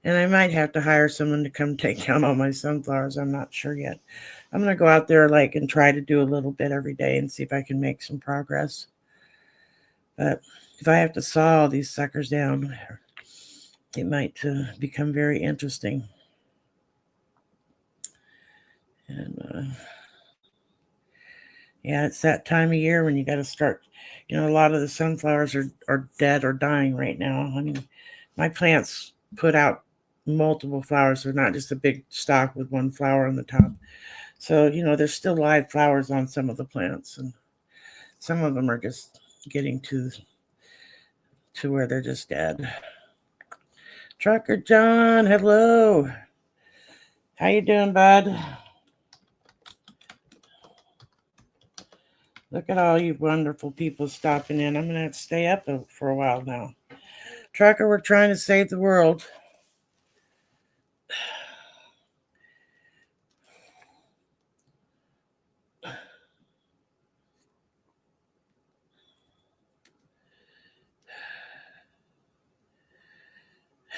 And I might have to hire someone to come take down all my sunflowers. I'm not sure yet. I'm going to go out there and try to do a little bit every day and see if I can make some progress. But if I have to saw all these suckers down, it might become very interesting. And yeah, it's that time of year when you got to start. A lot of the sunflowers are dead or dying right now. I mean, my plants put out multiple flowers. They're not just a big stalk with one flower on the top. So, there's still live flowers on some of the plants, and some of them are just getting to to where they're just dead. Trucker John, hello. How you doing, bud? Look at all you wonderful people stopping in. I'm going to have to stay up for a while now. Trucker, we're trying to save the world.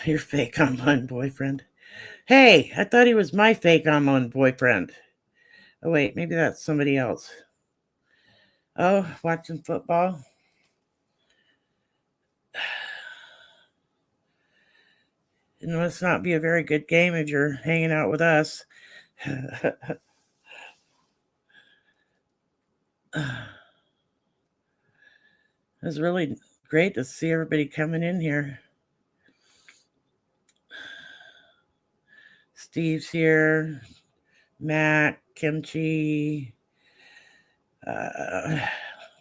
Your fake online boyfriend. Hey, I thought he was my fake online boyfriend. Oh, wait, maybe that's somebody else. Oh, watching football. It must not be a very good game if you're hanging out with us. It was really great to see everybody coming in here. Steve's here. Matt, Kimchi,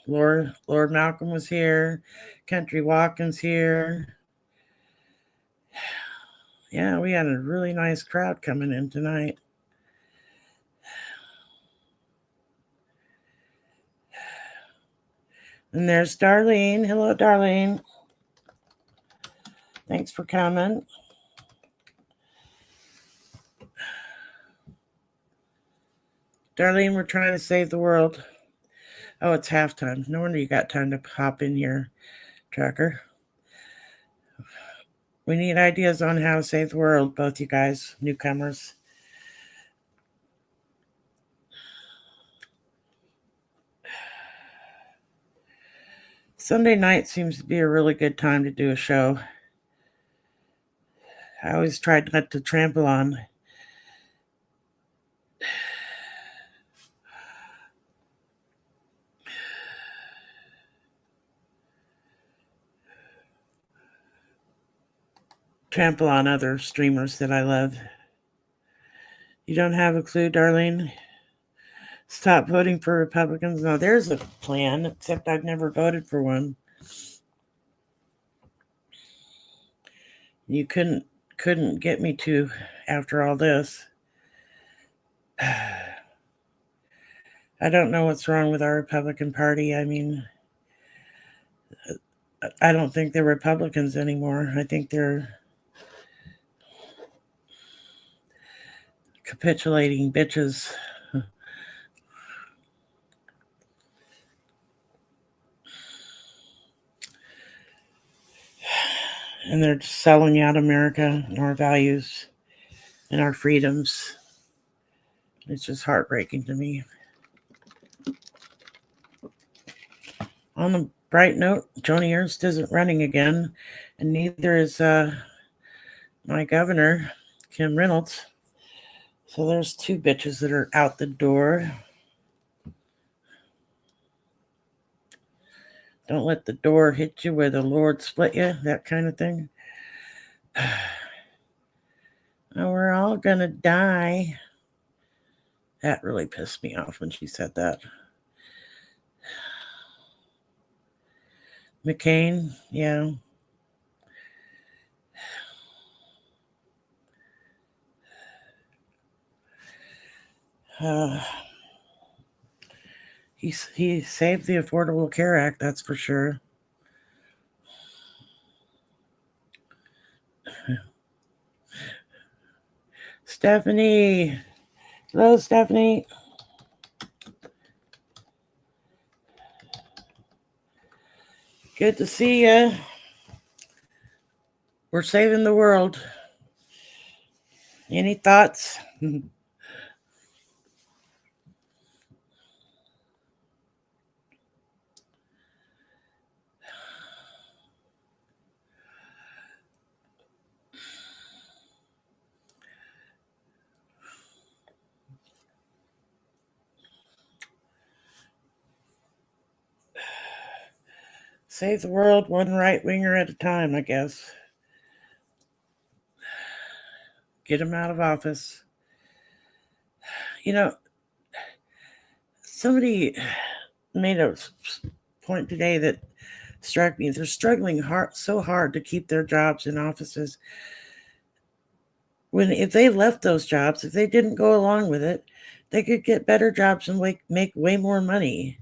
Lord Malcolm was here. Country Walkins here. Yeah, we had a really nice crowd coming in tonight. And there's Darlene. Hello, Darlene. Thanks for coming. Darlene, we're trying to save the world. Oh, it's halftime. No wonder you got time to hop in here, Trucker. We need ideas on how to save the world, both you guys, newcomers. Sunday night seems to be a really good time to do a show. I always tried not to trample on other streamers that I love. You don't have a clue, Darlene? Stop voting for Republicans. No, there's a plan, except I've never voted for one. You couldn't get me to after all this. I don't know what's wrong with our Republican Party. I mean, I don't think they're Republicans anymore. I think they're capitulating bitches. And they're just selling out America and our values and our freedoms. It's just heartbreaking to me. On the bright note, Joni Ernst isn't running again, and neither is my governor, Kim Reynolds. So there's two bitches that are out the door. Don't let the door hit you where the Lord split you, that kind of thing. Oh, we're all gonna die. That really pissed me off when she said that. McCain, yeah. He saved the Affordable Care Act, that's for sure. Stephanie. Hello, Stephanie. Good to see you. We're saving the world. Any thoughts? Save the world one right-winger at a time, I guess. Get him out of office. You know, somebody made a point today that struck me. They're struggling so hard to keep their jobs in offices. If they left those jobs, if they didn't go along with it, they could get better jobs and make way more money.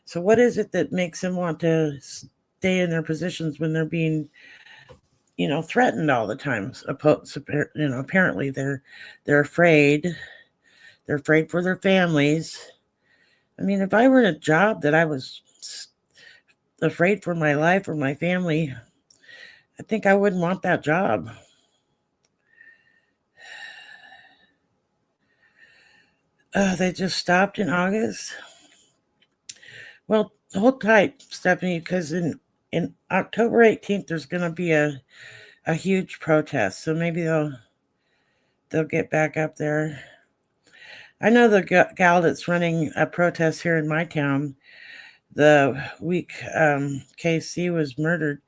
So what is it that makes them want to stay in their positions when they're being, threatened all the time? Apparently they're afraid. They're afraid for their families. I mean, if I were in a job that I was afraid for my life or my family, I think I wouldn't want that job. They just stopped in August. Well, hold tight, Stephanie, because in October 18th there's going to be a huge protest, so maybe they'll get back up there. I know the gal that's running a protest here in my town. The week KC was murdered,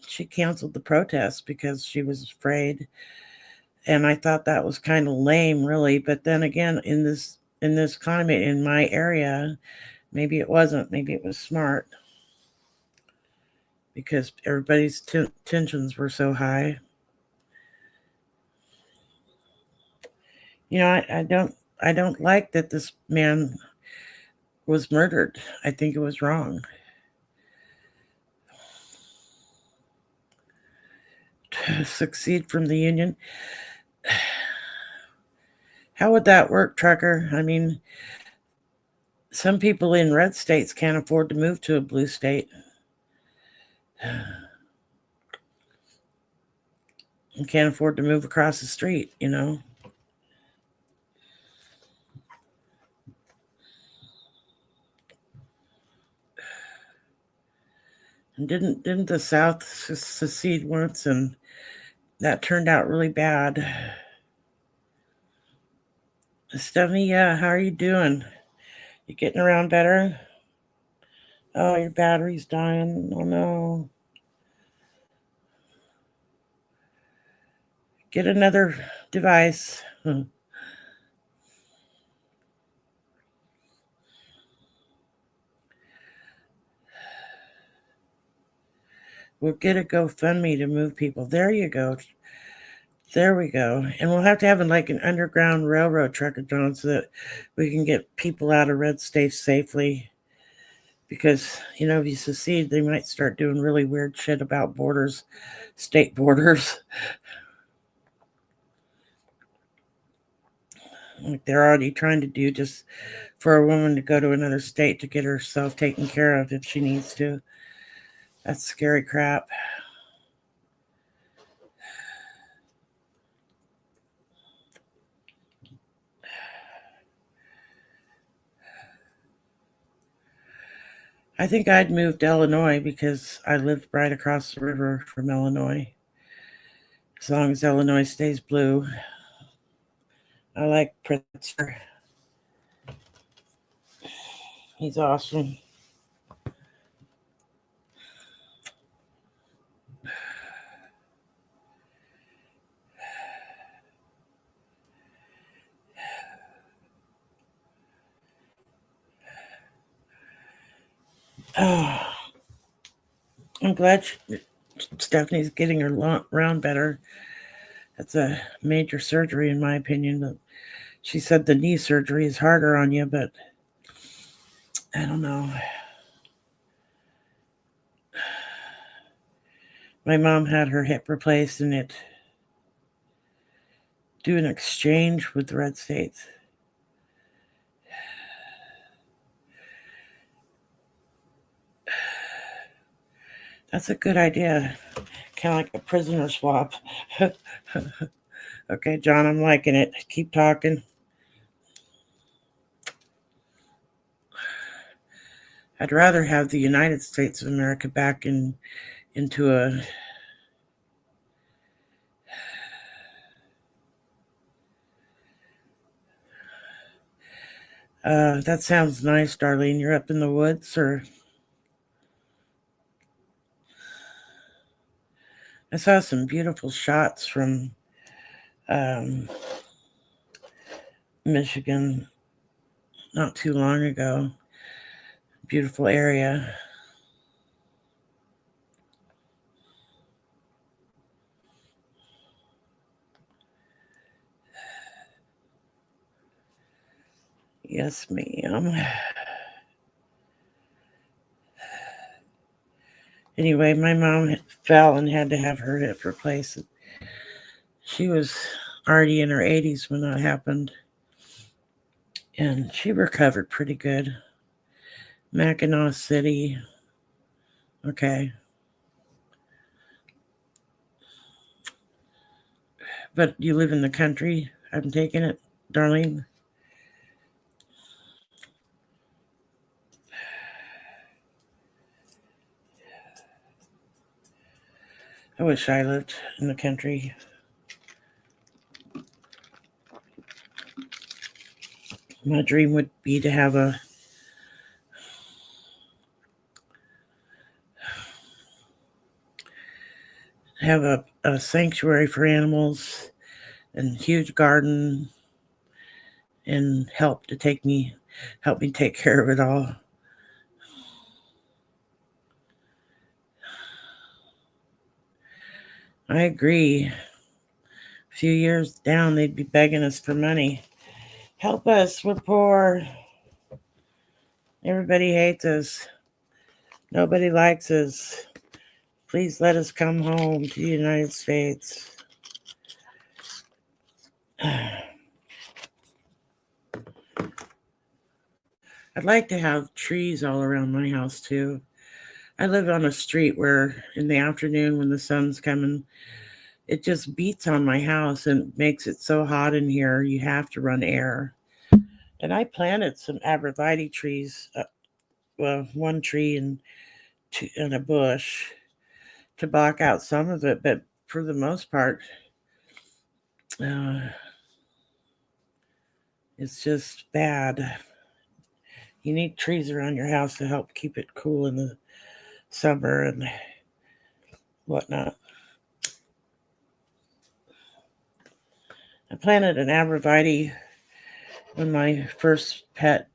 she canceled the protest because she was afraid, and I thought that was kind of lame, really. But then again, in this climate in my area, maybe it wasn't. Maybe it was smart because everybody's tensions were so high. I don't like that this man was murdered. I think it was wrong. To succeed from the union. How would that work, trucker? I mean, some people in red states can't afford to move to a blue state. And can't afford to move across the street, And didn't the South secede once, and that turned out really bad? Stephanie, yeah, how are you doing? You getting around better? Oh, your battery's dying. Oh no. Get another device. We'll get a GoFundMe to move people. There you go. There we go. And we'll have to have an underground railroad, Trucker John, so that we can get people out of red states safely. Because, if you secede, they might start doing really weird shit about borders, state borders. Like they're already trying to do, just for a woman to go to another state to get herself taken care of if she needs to. That's scary crap. I think I'd move to Illinois because I lived right across the river from Illinois. As long as Illinois stays blue. I like Pritzker. He's awesome. Oh, I'm glad Stephanie's getting her round better. That's a major surgery, in my opinion. But she said the knee surgery is harder on you, but I don't know. My mom had her hip replaced, and it do an exchange with the red states. That's a good idea. Kind of like a prisoner swap. Okay, John, I'm liking it. Keep talking. I'd rather have the United States of America back into a that sounds nice, Darlene. You're up in the woods, or I saw some beautiful shots from Michigan not too long ago. Beautiful area. Yes, ma'am. Anyway, my mom fell and had to have her hip replaced. She was already in her 80s when that happened. And she recovered pretty good. Mackinac City. Okay. But you live in the country, I'm taking it, Darlene? I wish I lived in the country. My dream would be to have a sanctuary for animals and huge garden and help me take care of it all. I agree. A few years down, they'd be begging us for money. Help us, we're poor. Everybody hates us. Nobody likes us. Please let us come home to the United States. I'd like to have trees all around my house too. I live on a street where in the afternoon when the sun's coming, it just beats on my house and makes it so hot in here you have to run air. And I planted some arborvitae trees, one tree and a bush to block out some of it, but for the most part, it's just bad. You need trees around your house to help keep it cool in the summer and whatnot. I planted an arborvitae when my first pet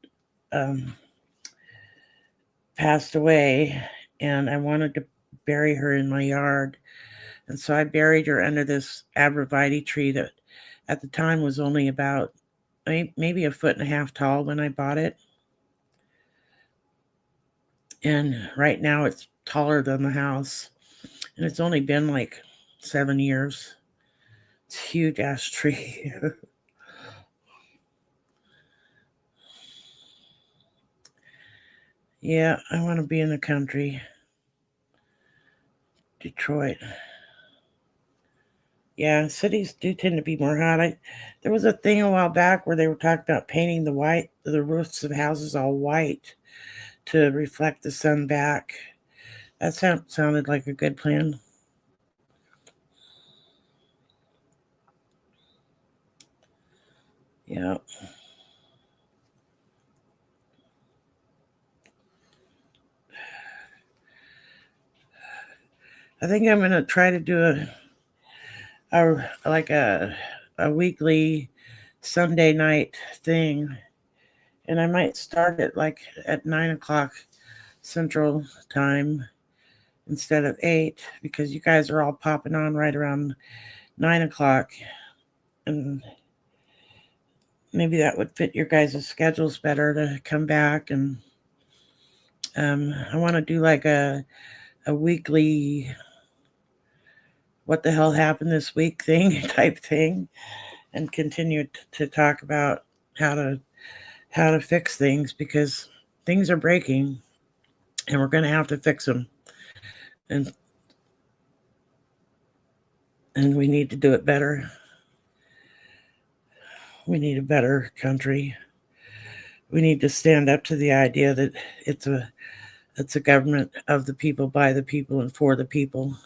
passed away, and I wanted to bury her in my yard. And so I buried her under this arborvitae tree that at the time was only about maybe a foot and a half tall when I bought it. And right now it's taller than the house. And it's only been like 7 years. It's a huge ass tree. Yeah, I want to be in the country. Detroit. Yeah, cities do tend to be more hot. There was a thing a while back where they were talking about painting the roofs of houses all white to reflect the sun back. That sounded like a good plan. Yeah. I think I'm gonna try to do a weekly Sunday night thing, and I might start it like at 9 o'clock Central Time instead of 8 because you guys are all popping on right around 9 o'clock, and maybe that would fit your guys' schedules better to come back. And I want to do like a weekly what the hell happened this week thing type thing, and continue to talk about how to fix things because things are breaking and we're going to have to fix them, and we need to do it better. We need a better country. We need to stand up to the idea that it's a government of the people, by the people, and for the people,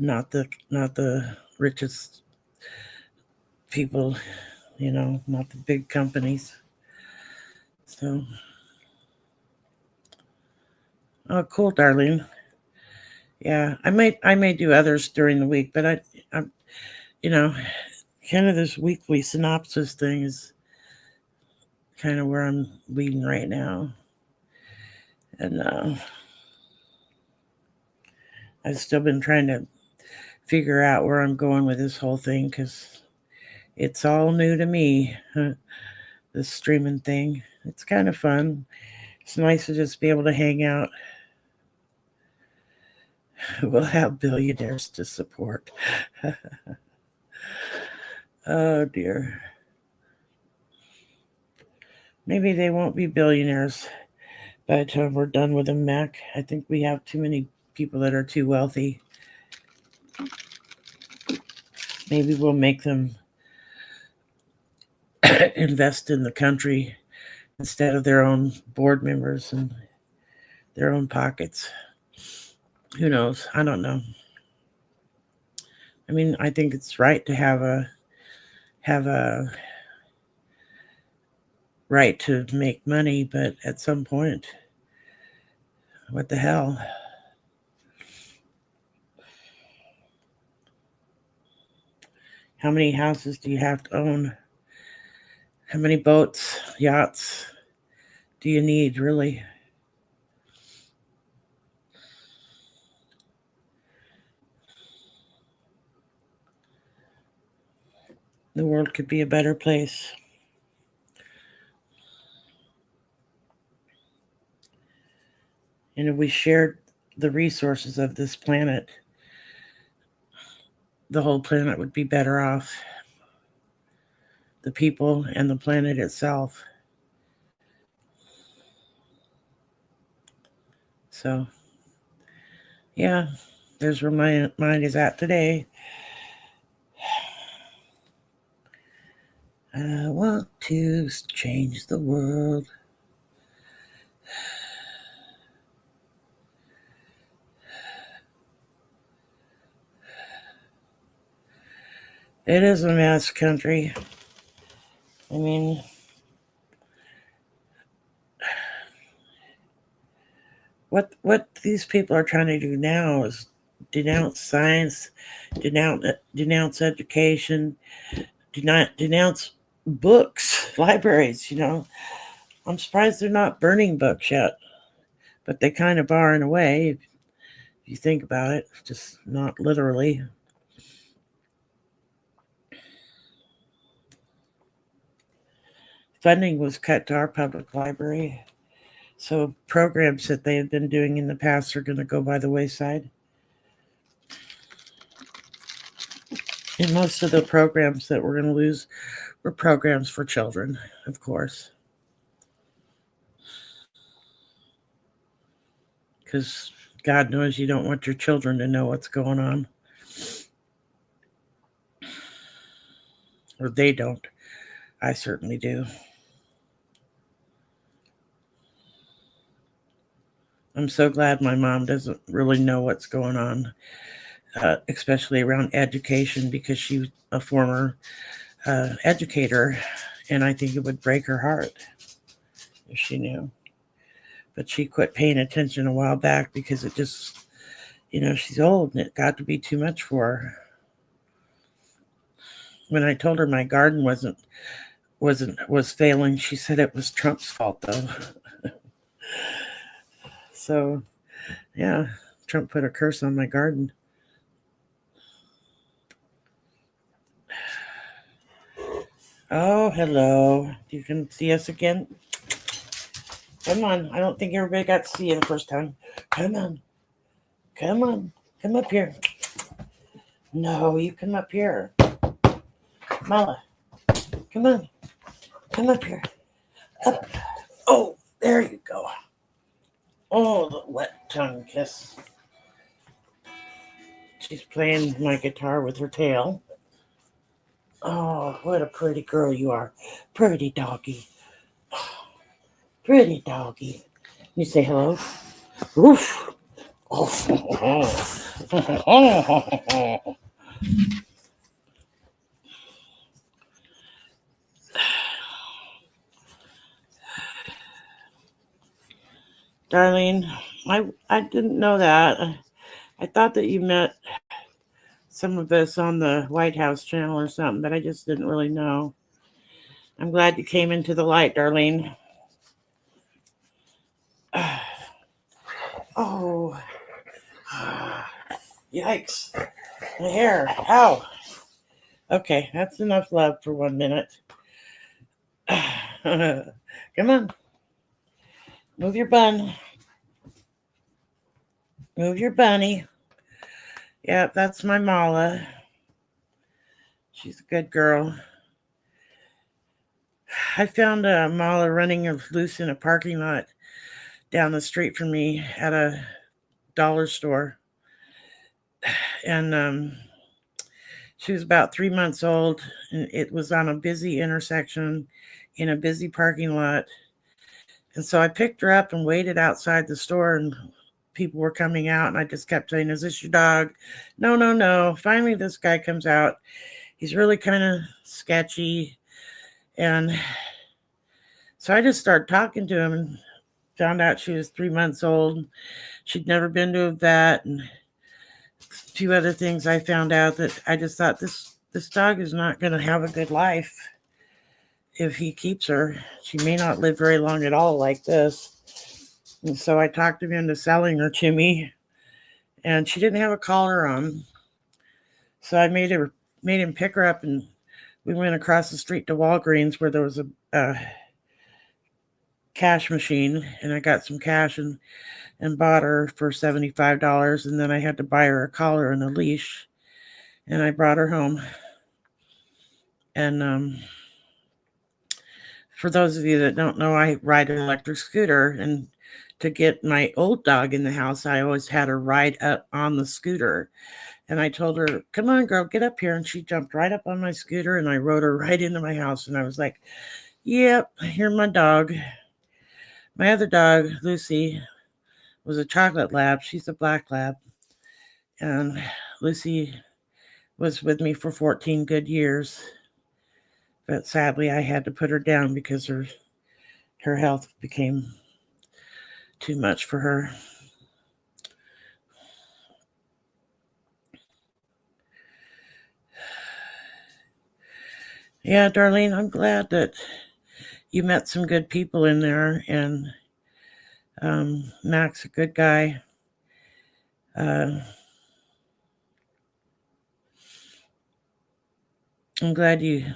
not the richest people, not the big companies. So, oh, cool, Darlene. Yeah, I may do others during the week, but I'm kind of this weekly synopsis thing is kind of where I'm leading right now, and I've still been trying to figure out where I'm going with this whole thing because it's all new to me. The this streaming thing. It's kind of fun. It's nice to just be able to hang out. We'll have billionaires to support. Oh dear. Maybe they won't be billionaires by the time we're done with them, Mac. I think we have too many people that are too wealthy. Maybe we'll make them invest in the country instead of their own board members and their own pockets. Who knows? I don't know. I mean, I think it's right to have a right to make money, but at some point, what the hell? How many houses do you have to own? How many boats, yachts do you need, really? The world could be a better place. And if we shared the resources of this planet, the whole planet would be better off. The people and the planet itself. So, yeah, there's where my mind is at today. I want to change the world. It is a mess country. I mean, what these people are trying to do now is denounce science, denounce education, denounce books, libraries, I'm surprised they're not burning books yet, but they kind of are in a way, if you think about it, just not literally. Funding was cut to our public library, so programs that they have been doing in the past are going to go by the wayside. And most of the programs that we're going to lose were programs for children, of course. Because God knows you don't want your children to know what's going on. Or they don't. I certainly do. I'm so glad my mom doesn't really know what's going on, especially around education, because she was a former educator, and I think it would break her heart if she knew. But she quit paying attention a while back because it just, she's old and it got to be too much for her. When I told her my garden was failing, she said it was Trump's fault, though. So, yeah, Trump put a curse on my garden. Oh, hello. You can see us again? Come on. I don't think everybody got to see you the first time. Come on. Come on. Come up here. No, you come up here. Mala, come on. Come up here. Up. Oh, there you go. Oh, the wet tongue kiss. She's playing my guitar with her tail. Oh, what a pretty girl you are. Pretty doggy. Pretty doggy. You say hello? Woof. Oh. Darlene, I didn't know that. I thought that you met some of us on the White House channel or something, but I just didn't really know. I'm glad you came into the light, Darlene. Oh. Yikes. My hair. Ow. Okay, that's enough love for 1 minute. Come on. Move your bun. Move your bunny. Yep, that's my Mala. She's a good girl. I found a Mala running loose in a parking lot down the street from me at a dollar store. And she was about 3 months old, and it was on a busy intersection in a busy parking lot. And so I picked her up and waited outside the store, and people were coming out, and I just kept saying, "Is this your dog?" No, no, no. Finally, this guy comes out. He's really kind of sketchy. And so I just started talking to him and found out she was 3 months old. She'd never been to a vet, and a few other things I found out that I just thought this dog is not going to have a good life if he keeps her. She may not live very long at all like this. And so I talked him into selling her to me, and she didn't have a collar on. So I made him pick her up, and we went across the street to Walgreens where there was a cash machine, and I got some cash and bought her for $75, and then I had to buy her a collar and a leash, and I brought her home. And for those of you that don't know, I ride an electric scooter, and to get my old dog in the house, I always had her ride up on the scooter. And I told her, "Come on, girl, get up here." And she jumped right up on my scooter, and I rode her right into my house. And I was like, "Yep, here's my dog." My other dog, Lucy, was a chocolate lab. She's a black lab. And Lucy was with me for 14 good years. But sadly, I had to put her down because her health became too much for her. Yeah, Darlene, I'm glad that you met some good people in there, and Mac's a good guy. I'm glad you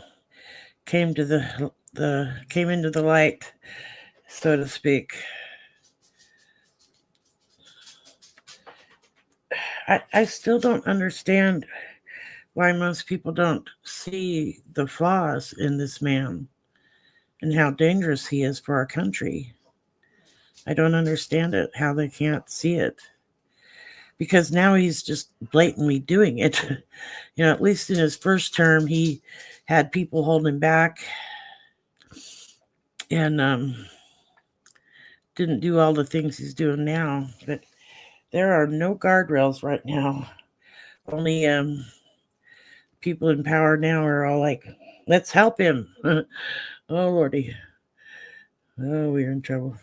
came into the light, so to speak. I still don't understand why most people don't see the flaws in this man and how dangerous he is for our country. I don't understand it, how they can't see it. Because now he's just blatantly doing it. At least in his first term, he had people holding him back and didn't do all the things he's doing now. But there are no guardrails right now. Only people in power now are all like, "Let's help him." Oh, Lordy. Oh, we're in trouble.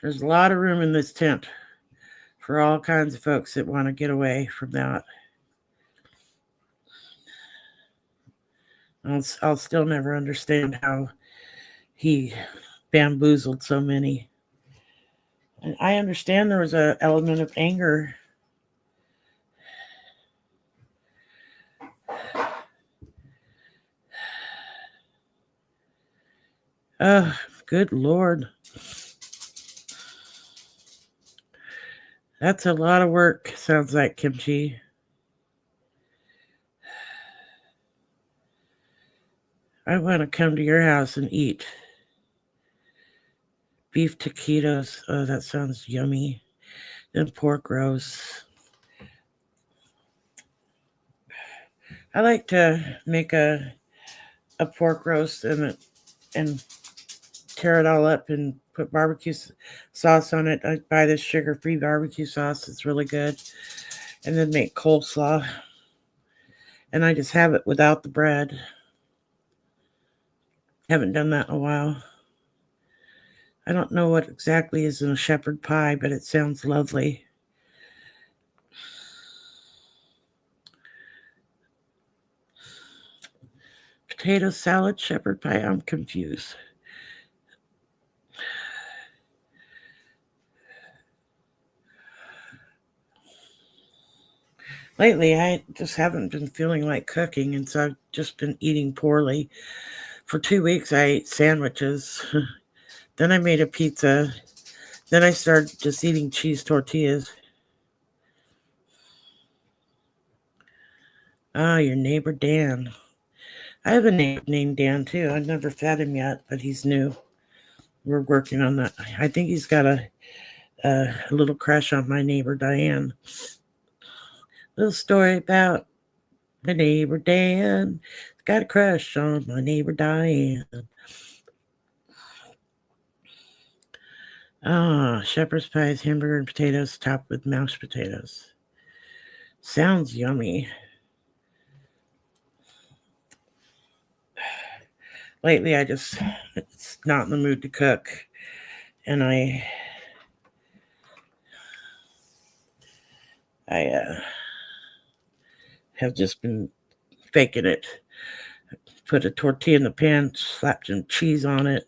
There's a lot of room in this tent for all kinds of folks that want to get away from that. I'll still never understand how he bamboozled so many. And I understand there was an element of anger. Oh, good Lord. That's a lot of work, sounds like, Kimchi. I want to come to your house and eat beef taquitos. Oh, that sounds yummy. And pork roast. I like to make a pork roast and tear it all up and put barbecue sauce on it. I buy this sugar-free barbecue sauce. It's really good. And then make coleslaw. And I just have it without the bread. Haven't done that in a while. I don't know what exactly is in a shepherd pie, but it sounds lovely. Potato salad, shepherd pie. I'm confused. Lately, I just haven't been feeling like cooking, and so I've just been eating poorly. For 2 weeks, I ate sandwiches. Then I made a pizza. Then I started just eating cheese tortillas. Ah, your neighbor Dan. I have a neighbor named Dan too. I've never fed him yet, but he's new. We're working on that. I think he's got a little crush on my neighbor Diane. Little story about my neighbor Dan. Got a crush on my neighbor Diane. Ah, shepherd's pies, hamburger and potatoes topped with mashed potatoes. Sounds yummy. Lately, it's not in the mood to cook, and I have just been faking it. Put a tortilla in the pan, slap some cheese on it,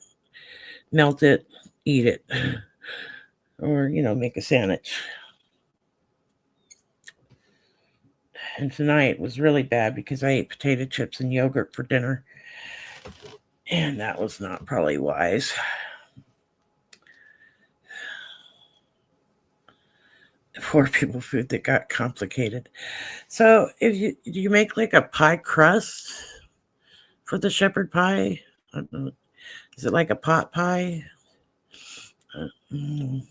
melt it, eat it, or make a sandwich. And tonight was really bad because I ate potato chips and yogurt for dinner, and that was not probably wise. Poor people food that got complicated. So do you make like a pie crust for the shepherd pie? I don't know. Is it like a pot pie? Mm.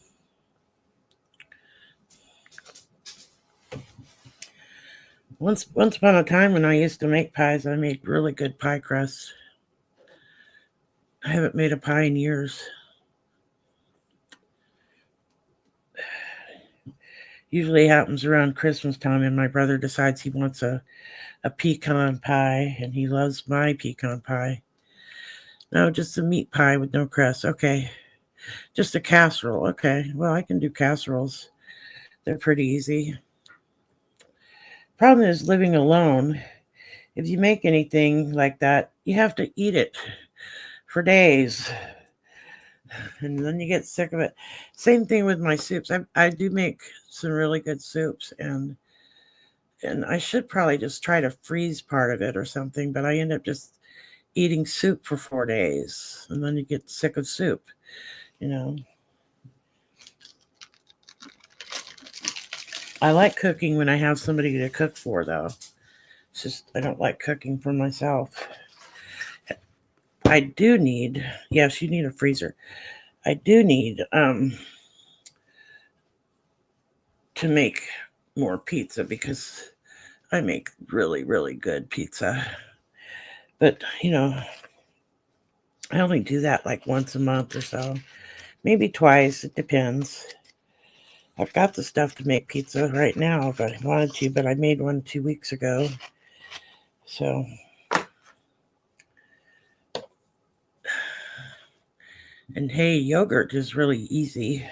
Once upon a time when I used to make pies, I made really good pie crusts. I haven't made a pie in years. Usually happens around Christmas time, and my brother decides he wants a pecan pie, and he loves my pecan pie. No, just a meat pie with no crust. Okay. Just a casserole. Okay. Well, I can do casseroles. They're pretty easy. Problem is living alone. If you make anything like that, you have to eat it for days. And then you get sick of it. Same thing with my soups. I do make some really good soups, and I should probably just try to freeze part of it or something, but I end up just eating soup for 4 days, and then you get sick of soup, I like cooking when I have somebody to cook for, though. It's just I don't like cooking for myself. I do need, yes, you need a freezer. I do need to make more pizza because I make really, really good pizza. But, I only do that like once a month or so. Maybe twice. It depends. I've got the stuff to make pizza right now if I wanted to, but I made one 2 weeks ago. So, and hey, yogurt is really easy.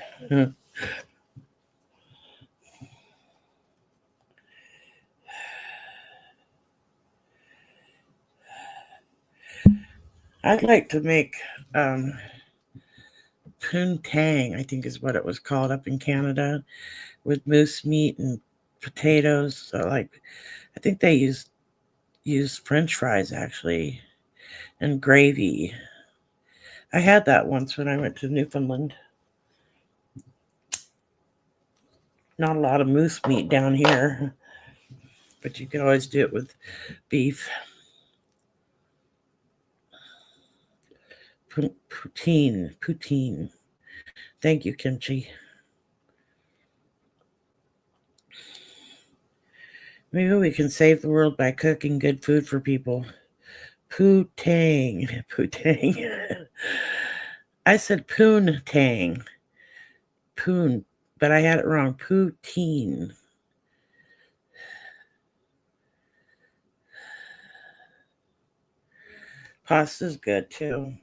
I'd like to make poontang, I think is what it was called up in Canada, with moose meat and potatoes. So I think they use French fries actually, and gravy. I had that once when I went to Newfoundland. Not a lot of moose meat down here, but you can always do it with beef. Poutine. Thank you, Kimchi. Maybe we can save the world by cooking good food for people. Poutang. I said poontang. Poon, but I had it wrong. Poutine. Pasta's good too.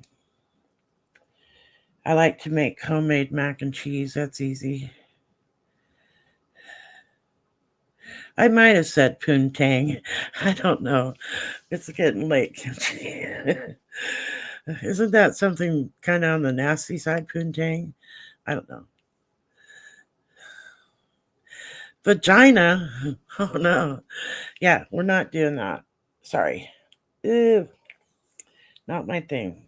I like to make homemade mac and cheese. That's easy. I might have said poontang. I don't know. It's getting late, Kimchi. Isn't that something kind of on the nasty side, poontang? I don't know. Vagina? Oh no. Yeah, we're not doing that. Sorry. Ew. Not my thing.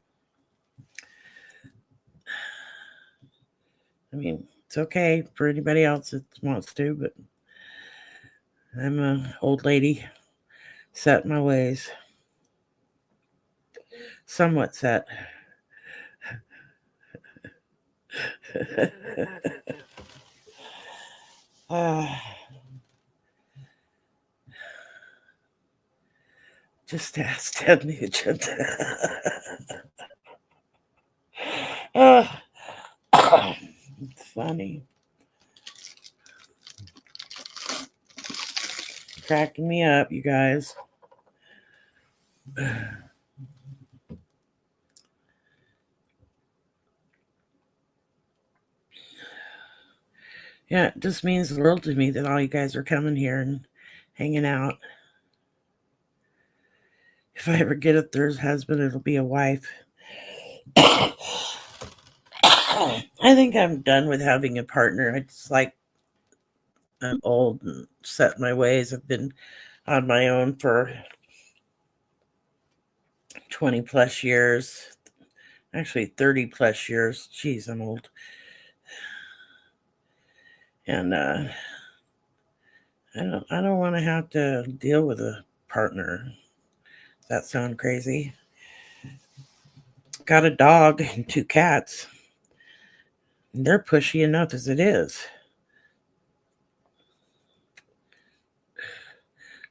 I mean, it's okay for anybody else that wants to, but I'm an old lady, set in my ways. Somewhat set. Just ask Ted Nugent. It's funny. Cracking me up, you guys. Yeah, it just means the world to me that all you guys are coming here and hanging out. If I ever get a third husband, it'll be a wife. I think I'm done with having a partner. I just I'm old and set in my ways. I've been on my own for 20 plus years. Actually 30 plus years. Jeez, I'm old. And I don't want to have to deal with a partner. Does that sound crazy? Got a dog and 2 cats. And they're pushy enough as it is.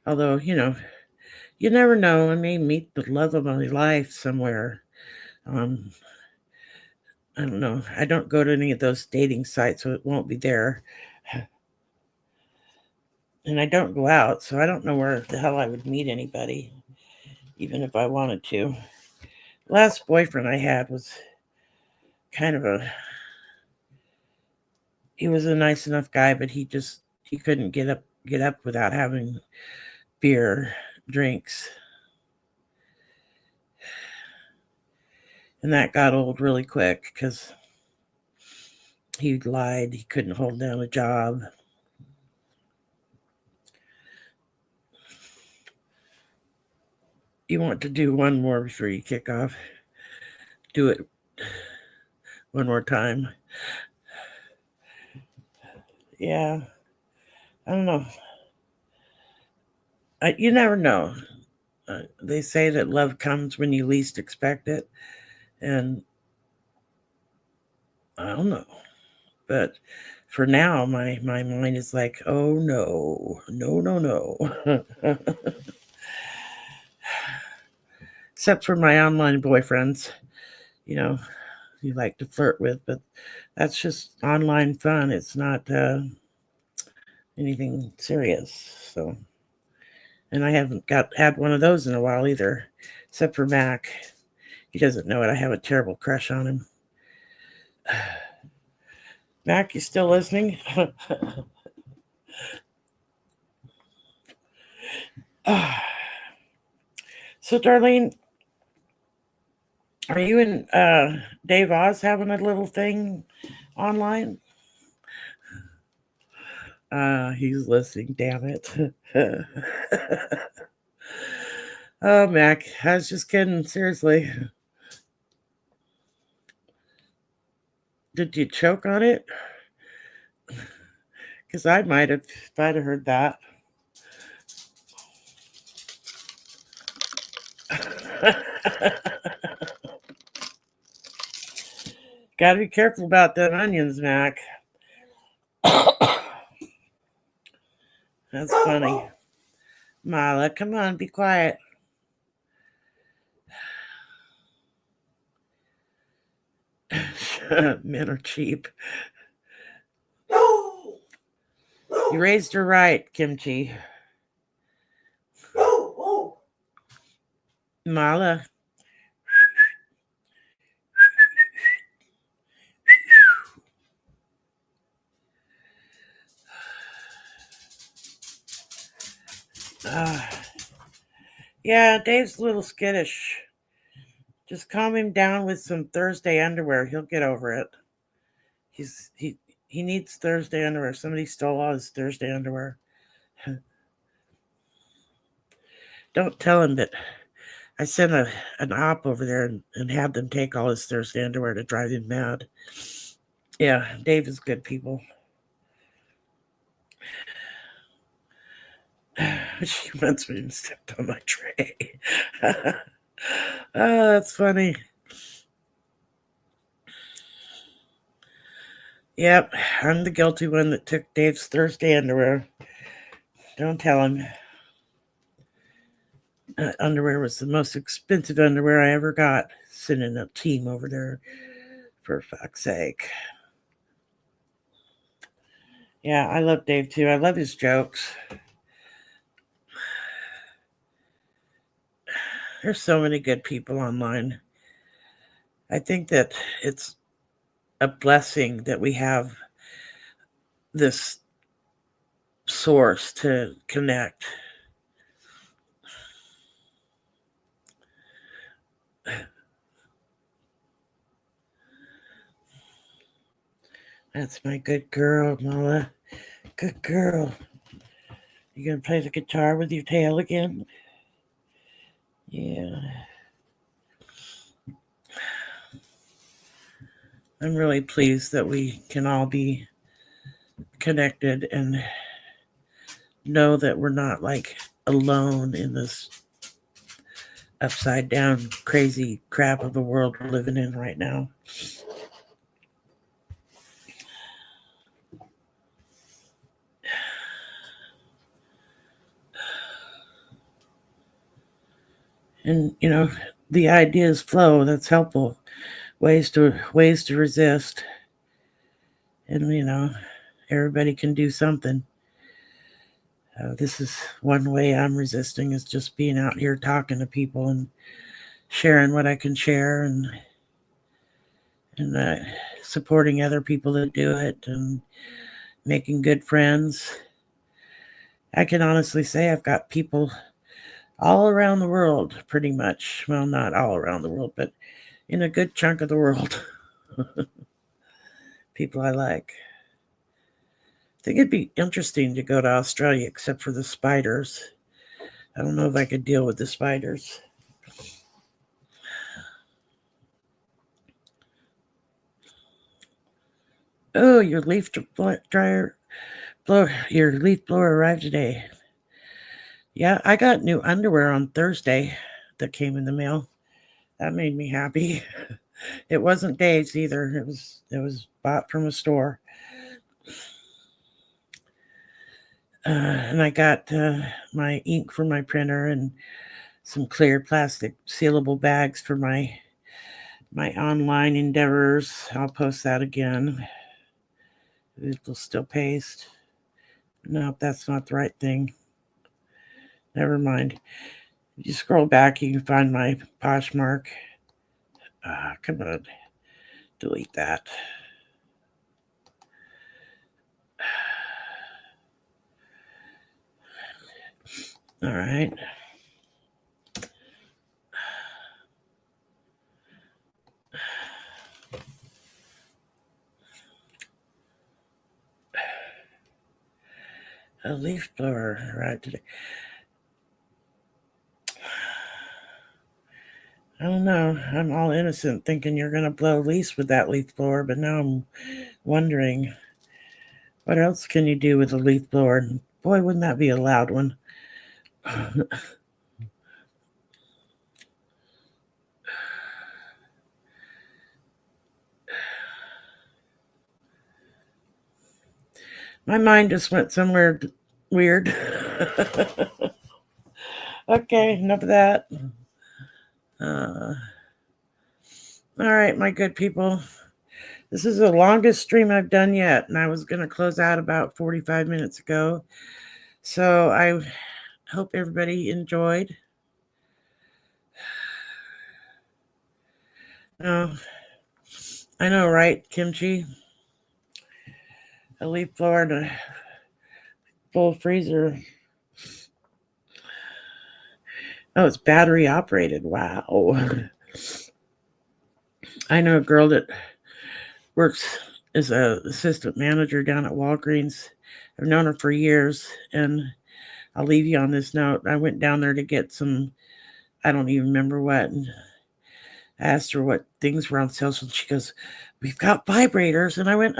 Although, you never know. I may meet the love of my life somewhere. I don't know. I don't go to any of those dating sites, so it won't be there. And I don't go out, so I don't know where the hell I would meet anybody, even if I wanted to. Last boyfriend I had was kind of he was a nice enough guy, but he couldn't get up without having beer, drinks. And that got old really quick because he lied. He couldn't hold down a job. You want to do one more before you kick off? Do it one more time. Yeah. I don't know. You never know. They say that love comes when you least expect it. And I don't know. But for now, my mind is like, oh no, no. Except for my online boyfriends, you like to flirt with, but that's just online fun. It's not anything serious. So, and I haven't had one of those in a while either, except for Mac. He doesn't know it. I have a terrible crush on him. Mac, you still listening? So, Darlene, are you and Dave Oz having a little thing online? He's listening, damn it. Oh, Mac, I was just kidding. Seriously. Did you choke on it? Because I might have if I'd have heard that. Gotta be careful about them onions, Mac. That's funny. Mila, come on, be quiet. Men are cheap. You raised her right, Kimchi. Mala. Yeah, Dave's a little skittish. Just calm him down with some Thursday underwear. He'll get over it. He needs Thursday underwear. Somebody stole all his Thursday underwear. Don't tell him that I sent an op over there and had them take all his Thursday underwear to drive him mad. Yeah, Dave is good, people. She wants me to step on my tray. Oh, that's funny. Yep, I'm the guilty one that took Dave's Thursday underwear. Don't tell him. Underwear was the most expensive underwear I ever got. Sending a team over there, for fuck's sake. Yeah, I love Dave too. I love his jokes. There's so many good people online. I think that it's a blessing that we have this source to connect. That's my good girl, Mala. Good girl. You gonna play the guitar with your tail again? Yeah. I'm really pleased that we can all be connected and know that we're not like alone in this upside down crazy crap of the world we're living in right now. And the ideas flow. That's helpful. Ways to resist, and everybody can do something. This is one way I'm resisting, is just being out here talking to people and sharing what I can share, and supporting other people that do it, and making good friends. I can honestly say I've got people all around the world, pretty much. Well, not all around the world, but in a good chunk of the world. People I like. I think it'd be interesting to go to Australia, except for the spiders. I don't know if I could deal with the spiders. Oh, your leaf blower arrived today. Yeah, I got new underwear on Thursday that came in the mail. That made me happy. It wasn't Dave's either. It was bought from a store. And I got my ink for my printer and some clear plastic sealable bags for my online endeavors. I'll post that again. It'll still paste. Nope, that's not the right thing. Never mind. If you scroll back, you can find my Poshmark. Come on. Delete that. All right. A leaf blower right today. I don't know. I'm all innocent thinking you're going to blow leaves with that leaf blower, but now I'm wondering, what else can you do with a leaf blower? Boy, wouldn't that be a loud one. My mind just went somewhere weird. Okay, enough of that. All right, my good people. This is the longest stream I've done yet, and I was going to close out about 45 minutes ago. So I hope everybody enjoyed. I know, right, Kimchi? A leaf blower and a full freezer. Oh, it's battery operated. Wow. I know a girl that works is a assistant manager down at Walgreens. I've known her for years, and I'll leave you on this note. I went down there to get some, I don't even remember what, and I asked her what things were on sale, and she goes, "We've got vibrators." And I went,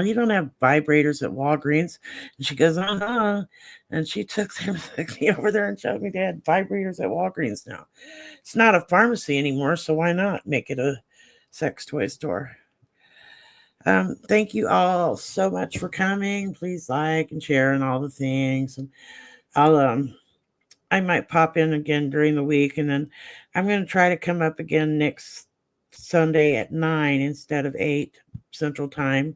you don't have vibrators at Walgreens. And she goes, and she took me over there and showed me they had vibrators at Walgreens now. It's not a pharmacy anymore, so why not make it a sex toy store? Thank you all so much for coming. Please like and share and all the things. And I might pop in again during the week, and then I'm going to try to come up again next Sunday at 9 instead of 8 Central Time,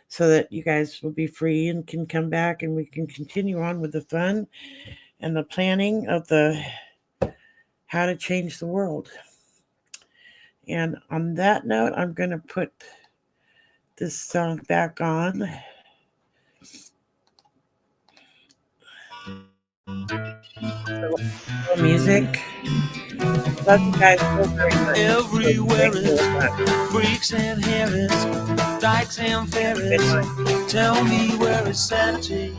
so that you guys will be free and can come back and we can continue on with the fun and the planning of the how to change the world. And on that note, I'm going to put this song back on. Music. Love you guys so very much. Everywhere is freaks and Harris, dykes and ferries. Tell me where is sanity?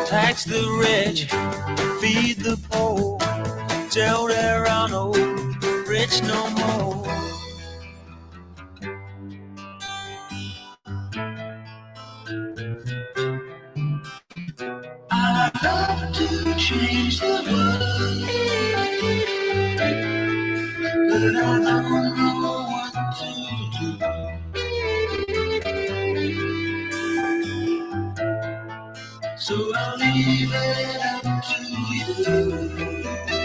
Tax the rich, feed the poor. Tell there are no rich no more. I'd love to change the world, but I don't know what to do. So I'll leave it up to you.